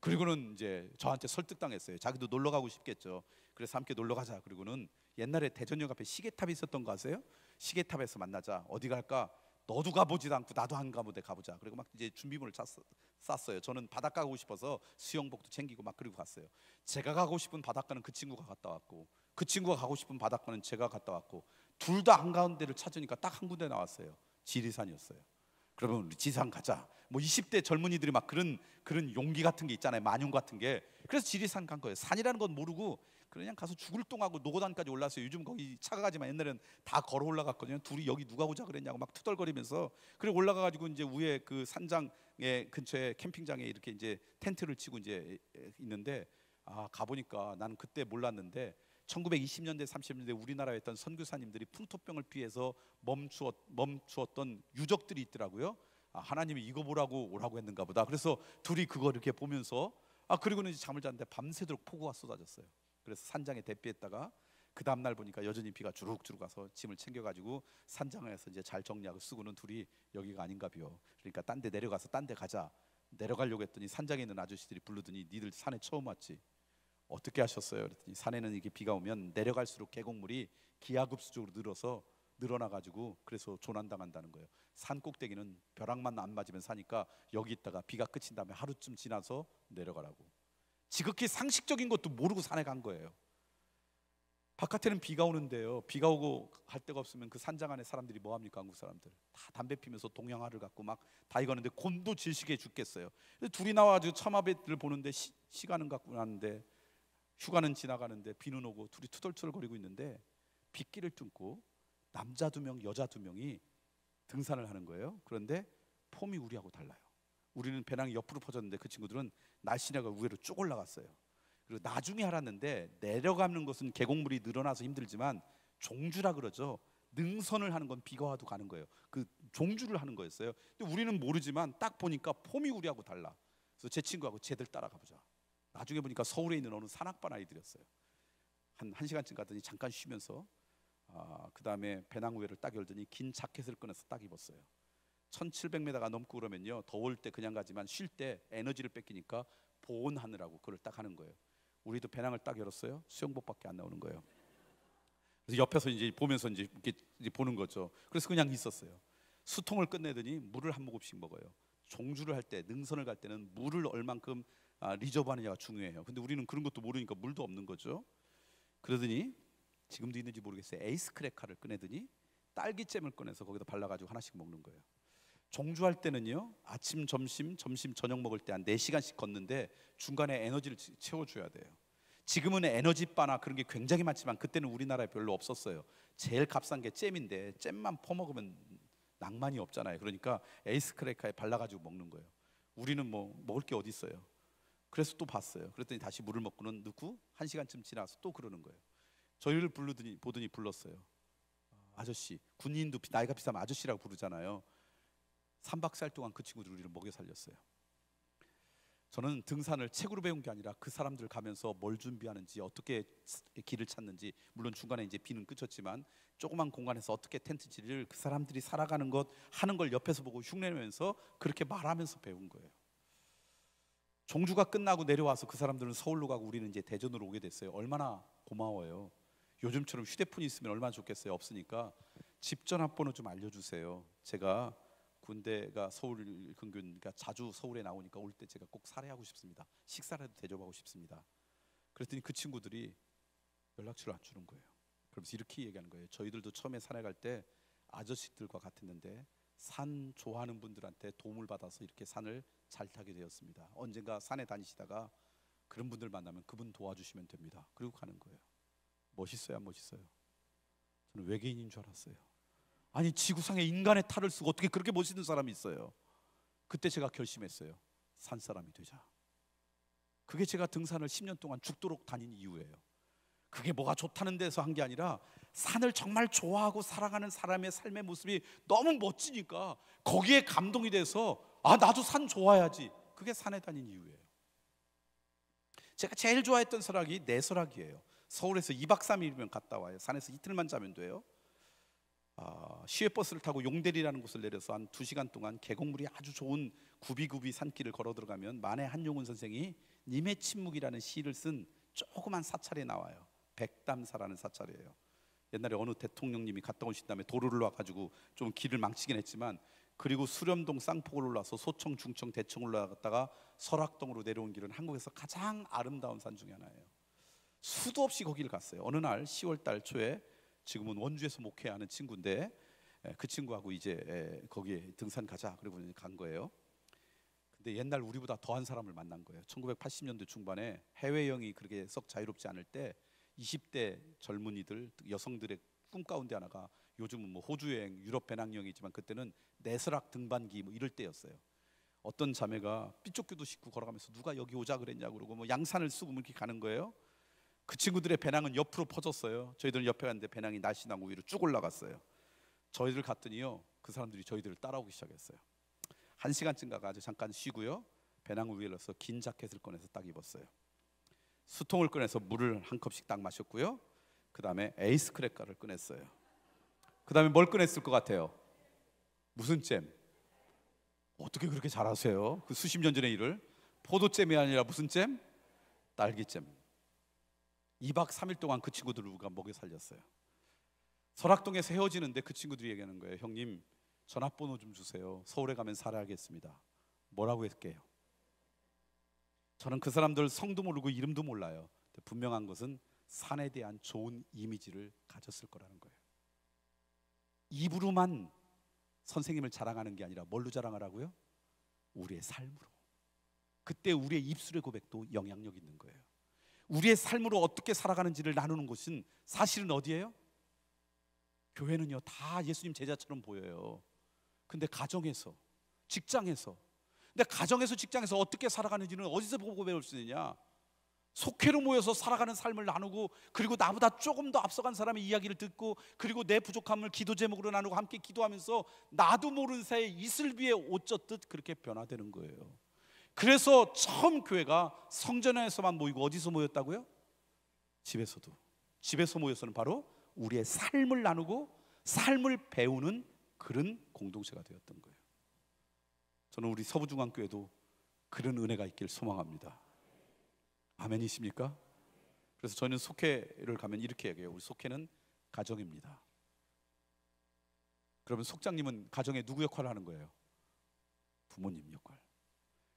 그리고는 이제 저한테 설득당했어요. 자기도 놀러 가고 싶겠죠. 그래서 함께 놀러 가자. 그리고는 옛날에 대전역 앞에 시계탑이 있었던 거 아세요? 시계탑에서 만나자. 어디 갈까? 너도 가보지도 않고 나도 안 가보대 가보자. 그리고 막 이제 준비물을 쌌어요. 저는 바닷가 가고 싶어서 수영복도 챙기고 막 그리고 갔어요. 제가 가고 싶은 바닷가는 그 친구가 갔다 왔고 그 친구가 가고 싶은 바닷가는 제가 갔다 왔고 둘 다 한가운 데를 찾으니까 딱 한 군데 나왔어요. 지리산이었어요. 그러면 우리 지리산 가자. 뭐 20대 젊은이들이 막 그런 용기 같은 게 있잖아요. 만용 같은 게. 그래서 지리산 간 거예요. 산이라는 건 모르고 그냥 가서 죽을 똥하고 노고단까지 올랐어요. 요즘 거기 차가 가지만 옛날에는 다 걸어 올라갔거든요. 둘이 여기 누가 오자 그랬냐고 막 투덜거리면서 그리고 올라가가지고 이제 위에 그 산장에 근처에 캠핑장에 이렇게 이제 텐트를 치고 이제 있는데 가보니까 나는 그때 몰랐는데 1920년대 30년대 우리나라에 있던 선교사님들이 풍토병을 피해서 멈추었던 유적들이 있더라고요. 하나님이 이거 보라고 오라고 했는가 보다. 그래서 둘이 그거 이렇게 보면서 그리고는 이제 잠을 잤는데 밤새도록 폭우가 쏟아졌어요. 그래서 산장에 대피했다가 그 다음 날 보니까 여전히 비가 주룩주룩 와서 짐을 챙겨가지고 산장에서 이제 잘 정리하고 쓰고는 둘이 여기가 아닌가비요. 그러니까 딴 데 내려가서 딴 데 가자. 내려가려고 했더니 산장에 있는 아저씨들이 부르더니 니들 산에 처음 왔지? 어떻게 하셨어요? 그랬더니 산에는 이게 비가 오면 내려갈수록 계곡물이 기하급수적으로 늘어나가지고 그래서 조난당한다는 거예요. 산 꼭대기는 벼락만 안 맞으면 사니까 여기 있다가 비가 그친 다음에 하루쯤 지나서 내려가라고. 지극히 상식적인 것도 모르고 산에 간 거예요. 바깥에는 비가 오는데요. 비가 오고 갈 데가 없으면 그 산장 안에 사람들이 뭐 합니까? 한국 사람들 다 담배 피면서 동양화를 갖고 막 다 이거는데 곤도 질식해 죽겠어요. 둘이 나와가지고 참화배들을 보는데 시간은 갖고 나는데 휴가는 지나가는데 비는 오고 둘이 투덜투덜거리고 있는데 빗길을 뚫고 남자 2명 여자 2명이 등산을 하는 거예요. 그런데 폼이 우리하고 달라요. 우리는 배낭이 옆으로 퍼졌는데 그 친구들은 날씬하게 위로 쭉 올라갔어요. 그리고 나중에 알았는데 내려가는 것은 계곡물이 늘어나서 힘들지만 종주라 그러죠. 능선을 하는 건 비가 와도 가는 거예요. 그 종주를 하는 거였어요. 근데 우리는 모르지만 딱 보니까 폼이 우리하고 달라. 그래서 제 친구하고 쟤들 따라가 보자. 나중에 보니까 서울에 있는 어느 산악반 아이들이었어요. 한 1시간쯤 가더니 잠깐 쉬면서 그 다음에 배낭 우회를 딱 열더니 긴 자켓을 꺼내서 딱 입었어요. 1700m가 넘고 그러면요 더울 때 그냥 가지만 쉴 때 에너지를 뺏기니까 보온하느라고 그걸 딱 하는 거예요. 우리도 배낭을 딱 열었어요. 수영복밖에 안 나오는 거예요. 그래서 옆에서 이제 보면서 이제 보는 거죠. 그래서 그냥 있었어요. 수통을 끝내더니 물을 한 모금씩 먹어요. 종주를 할 때 능선을 갈 때는 물을 얼만큼 리저브하느냐가 중요해요. 근데 우리는 그런 것도 모르니까 물도 없는 거죠. 그러더니 지금도 있는지 모르겠어요. 에이스 크래커를 꺼내더니 딸기잼을 꺼내서 거기다 발라가지고 하나씩 먹는 거예요. 종주할 때는요 아침 점심 저녁 먹을 때 한 4시간씩 걷는데 중간에 에너지를 채워줘야 돼요. 지금은 에너지바나 그런 게 굉장히 많지만 그때는 우리나라에 별로 없었어요. 제일 값싼 게 잼인데 잼만 퍼먹으면 낭만이 없잖아요. 그러니까 에이스 크래커에 발라가지고 먹는 거예요. 우리는 뭐 먹을 게 어디 있어요. 그래서 또 봤어요. 그랬더니 다시 물을 먹고는 넣고 1시간쯤 지나서 또 그러는 거예요. 저희를 보더니 불렀어요. 아저씨, 군인도 나이가 비싸면 아저씨라고 부르잖아요. 3박 4일 동안 그 친구들 우리를 먹여 살렸어요. 저는 등산을 책으로 배운 게 아니라 그 사람들 가면서 뭘 준비하는지, 어떻게 길을 찾는지, 물론 중간에 이제 비는 그쳤지만 조그만 공간에서 어떻게 텐트질을 그 사람들이 살아가는 것 하는 걸 옆에서 보고 흉내내면서 그렇게 말하면서 배운 거예요. 종주가 끝나고 내려와서 그 사람들은 서울로 가고 우리는 이제 대전으로 오게 됐어요. 얼마나 고마워요. 요즘처럼 휴대폰이 있으면 얼마나 좋겠어요. 없으니까 집 전화번호 좀 알려주세요. 제가 군대가 서울 근교니까 자주 서울에 나오니까 올 때 제가 꼭 살해하고 싶습니다. 식사라도 대접하고 싶습니다. 그랬더니 그 친구들이 연락처를 안 주는 거예요. 그러면서 이렇게 얘기하는 거예요. 저희들도 처음에 산에 갈 때 아저씨들과 같았는데 산 좋아하는 분들한테 도움을 받아서 이렇게 산을 잘 타게 되었습니다. 언젠가 산에 다니시다가 그런 분들 만나면 그분 도와주시면 됩니다. 그리고 가는 거예요. 멋있어요, 안 멋있어요? 저는 외계인인 줄 알았어요. 아니, 지구상에 인간의 탈을 쓰고 어떻게 그렇게 멋있는 사람이 있어요? 그때 제가 결심했어요. 산 사람이 되자. 그게 제가 등산을 10년 동안 죽도록 다닌 이유예요. 그게 뭐가 좋다는 데서 한 게 아니라 산을 정말 좋아하고 사랑하는 사람의 삶의 모습이 너무 멋지니까 거기에 감동이 돼서 아, 나도 산 좋아해야지. 그게 산에 다닌 이유예요. 제가 제일 좋아했던 설악이 내설악이에요. 서울에서 2박 3일이면 갔다 와요. 산에서 이틀만 자면 돼요. 시외버스를 타고 용대리라는 곳을 내려서 한 2시간 동안 계곡물이 아주 좋은 구비구비 산길을 걸어 들어가면 만해 한용운 선생이 님의 침묵이라는 시를 쓴 조그만 사찰에 나와요. 백담사라는 사찰이에요. 옛날에 어느 대통령님이 갔다 오신 다음에 도로를 와가지고 좀 길을 망치긴 했지만, 그리고 수렴동 쌍폭을 올라서 소청, 중청, 대청 올라갔다가 설악동으로 내려온 길은 한국에서 가장 아름다운 산 중에 하나예요. 수도 없이 거기를 갔어요. 어느 날 10월 달 초에, 지금은 원주에서 목회하는 친구인데 그 친구하고 이제 거기에 등산 가자 그러고 간 거예요. 근데 옛날 우리보다 더한 사람을 만난 거예요. 1980년대 중반에 해외여행이 그렇게 썩 자유롭지 않을 때 20대 젊은이들, 여성들의 꿈 가운데 하나가, 요즘은 뭐 호주 여행, 유럽 배낭여행이지만 그때는 내설악 등반기 뭐 이럴 때였어요. 어떤 자매가 삐쪽교도 싣고 걸어가면서 누가 여기 오자 그랬냐고 그러고 뭐 양산을 쓰고 뭐 이렇게 가는 거예요. 그 친구들의 배낭은 옆으로 퍼졌어요. 저희들은 옆에 갔는데 배낭이 날씬하고 위로 쭉 올라갔어요. 저희들 갔더니요, 그 사람들이 저희들을 따라오기 시작했어요. 1시간쯤 가가 아주 잠깐 쉬고요, 배낭을 위에 넣어서 긴 자켓을 꺼내서 딱 입었어요. 수통을 꺼내서 물을 한 컵씩 딱 마셨고요, 그 다음에 에이스 크래커를 꺼냈어요. 그 다음에 뭘 꺼냈을 것 같아요? 무슨 잼? 어떻게 그렇게 잘하세요? 그 수십 년 전의 일을. 포도잼이 아니라 무슨 잼? 딸기잼. 2박 3일 동안 그 친구들을 우리가 먹여 살렸어요. 설악동에서 헤어지는데 그 친구들이 얘기하는 거예요. 형님, 전화번호 좀 주세요. 서울에 가면 살아야겠습니다. 뭐라고 할게요? 저는 그 사람들 성도 모르고 이름도 몰라요. 분명한 것은 산에 대한 좋은 이미지를 가졌을 거라는 거예요. 입으로만 선생님을 자랑하는 게 아니라 뭘로 자랑하라고요? 우리의 삶으로. 그때 우리의 입술의 고백도 영향력 있는 거예요. 우리의 삶으로 어떻게 살아가는지를 나누는 곳은 사실은 어디예요? 교회는요, 다 예수님 제자처럼 보여요. 근데 가정에서, 직장에서, 근데 가정에서, 직장에서 어떻게 살아가는지는 어디서 보고 배울 수 있느냐? 속회로 모여서 살아가는 삶을 나누고, 그리고 나보다 조금 더 앞서간 사람의 이야기를 듣고, 그리고 내 부족함을 기도 제목으로 나누고 함께 기도하면서 나도 모르는 사이에 이슬비에 옷 젖듯 그렇게 변화되는 거예요. 그래서 처음 교회가 성전에서만 모이고 어디서 모였다고요? 집에서도. 집에서 모여서는 바로 우리의 삶을 나누고 삶을 배우는 그런 공동체가 되었던 거예요. 저는 우리 서부중앙교회도 그런 은혜가 있길 소망합니다. 아멘이십니까? 그래서 저는 속회를 가면 이렇게 얘기해요. 우리 속회는 가정입니다. 그러면 속장님은 가정에 누구 역할을 하는 거예요? 부모님 역할.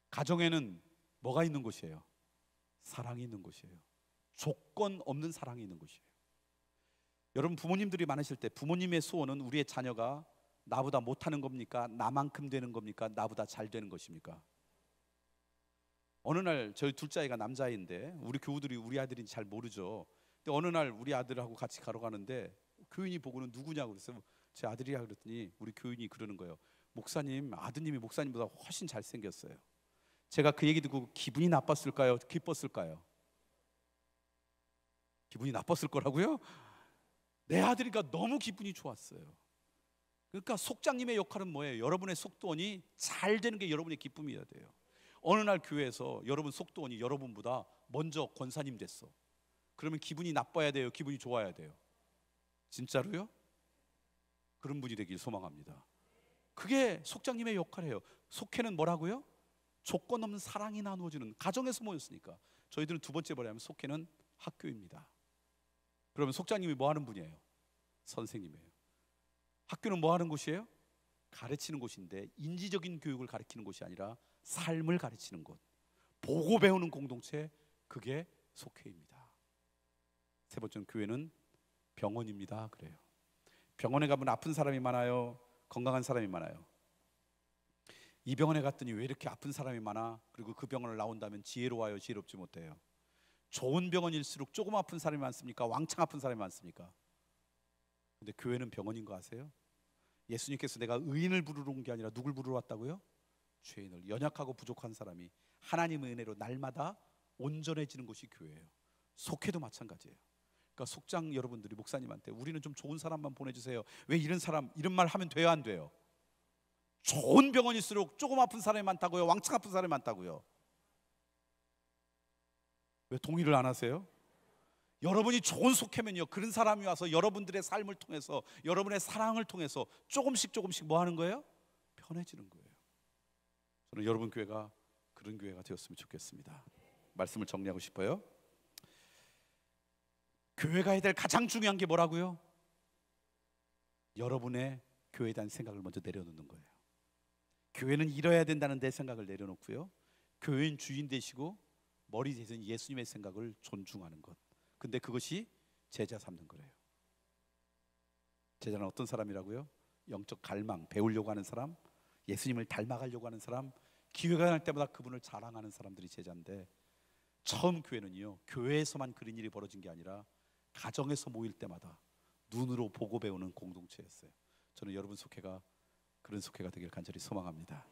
가정에는 뭐가 있는 곳이에요? 사랑이 있는 곳이에요. 조건 없는 사랑이 있는 곳이에요. 여러분, 부모님들이 많으실 때 부모님의 소원은 우리의 자녀가 나보다 못하는 겁니까? 나만큼 되는 겁니까? 나보다 잘 되는 것입니까? 어느 날 저희 둘째 아이가 남자아이인데 우리 교우들이 우리 아들인지 잘 모르죠. 근데 어느 날 우리 아들하고 같이 가러 가는데 교인이 보고는 누구냐고 그랬어요. 제 아들이야 그랬더니 우리 교인이 그러는 거예요. 목사님, 아드님이 목사님보다 훨씬 잘생겼어요. 제가 그 얘기 듣고 기분이 나빴을까요? 기뻤을까요? 기분이 나빴을 거라고요? 내 아들이니까 너무 기분이 좋았어요. 그러니까 속장님의 역할은 뭐예요? 여러분의 속도원이 잘 되는 게 여러분의 기쁨이어야 돼요. 어느 날 교회에서 여러분 속도원이 여러분보다 먼저 권사님 됐어. 그러면 기분이 나빠야 돼요? 기분이 좋아야 돼요? 진짜로요? 그런 분이 되길 소망합니다. 그게 속장님의 역할이에요. 속회는 뭐라고요? 조건 없는 사랑이 나누어지는, 가정에서 모였으니까. 저희들은 두 번째 뭐냐면 속회는 학교입니다. 그러면 속장님이 뭐 하는 분이에요? 선생님이에요. 학교는 뭐 하는 곳이에요? 가르치는 곳인데, 인지적인 교육을 가르치는 곳이 아니라 삶을 가르치는 곳, 보고 배우는 공동체, 그게 속회입니다. 세 번째는 교회는 병원입니다. 그래요. 병원에 가면 아픈 사람이 많아요? 건강한 사람이 많아요? 이 병원에 갔더니 왜 이렇게 아픈 사람이 많아? 그리고 그 병원을 나온다면 지혜로워요? 지혜롭지 못해요? 좋은 병원일수록 조금 아픈 사람이 많습니까? 왕창 아픈 사람이 많습니까? 근데 교회는 병원인 거 아세요? 예수님께서 내가 의인을 부르러 온 게 아니라 누굴 부르러 왔다고요? 죄인을, 연약하고 부족한 사람이 하나님의 은혜로 날마다 온전해지는 곳이 교회예요. 속회도 마찬가지예요. 그러니까 속장 여러분들이 목사님한테 우리는 좀 좋은 사람만 보내주세요. 왜 이런 사람, 이런 말 하면 돼요, 안 돼요? 좋은 병원일수록 조금 아픈 사람이 많다고요? 왕창 아픈 사람이 많다고요? 왜 동의를 안 하세요? 여러분이 좋은 속회면요, 그런 사람이 와서 여러분들의 삶을 통해서, 여러분의 사랑을 통해서 조금씩 뭐 하는 거예요? 편해지는 거예요. 저는 여러분 교회가 그런 교회가 되었으면 좋겠습니다. 말씀을 정리하고 싶어요. 교회가 해야 될 가장 중요한 게 뭐라고요? 여러분의 교회에 대한 생각을 먼저 내려놓는 거예요. 교회는 이뤄야 된다는 내 생각을 내려놓고요, 교회인 주인 되시고 머리 대신 예수님의 생각을 존중하는 것. 근데 그것이 제자 삼는 거래요. 제자는 어떤 사람이라고요? 영적 갈망, 배우려고 하는 사람, 예수님을 닮아가려고 하는 사람, 기회가 날 때마다 그분을 자랑하는 사람들이 제자인데, 처음 교회는요, 교회에서만 그런 일이 벌어진 게 아니라 가정에서 모일 때마다 눈으로 보고 배우는 공동체였어요. 저는 여러분 속회가 그런 속회가 되길 간절히 소망합니다.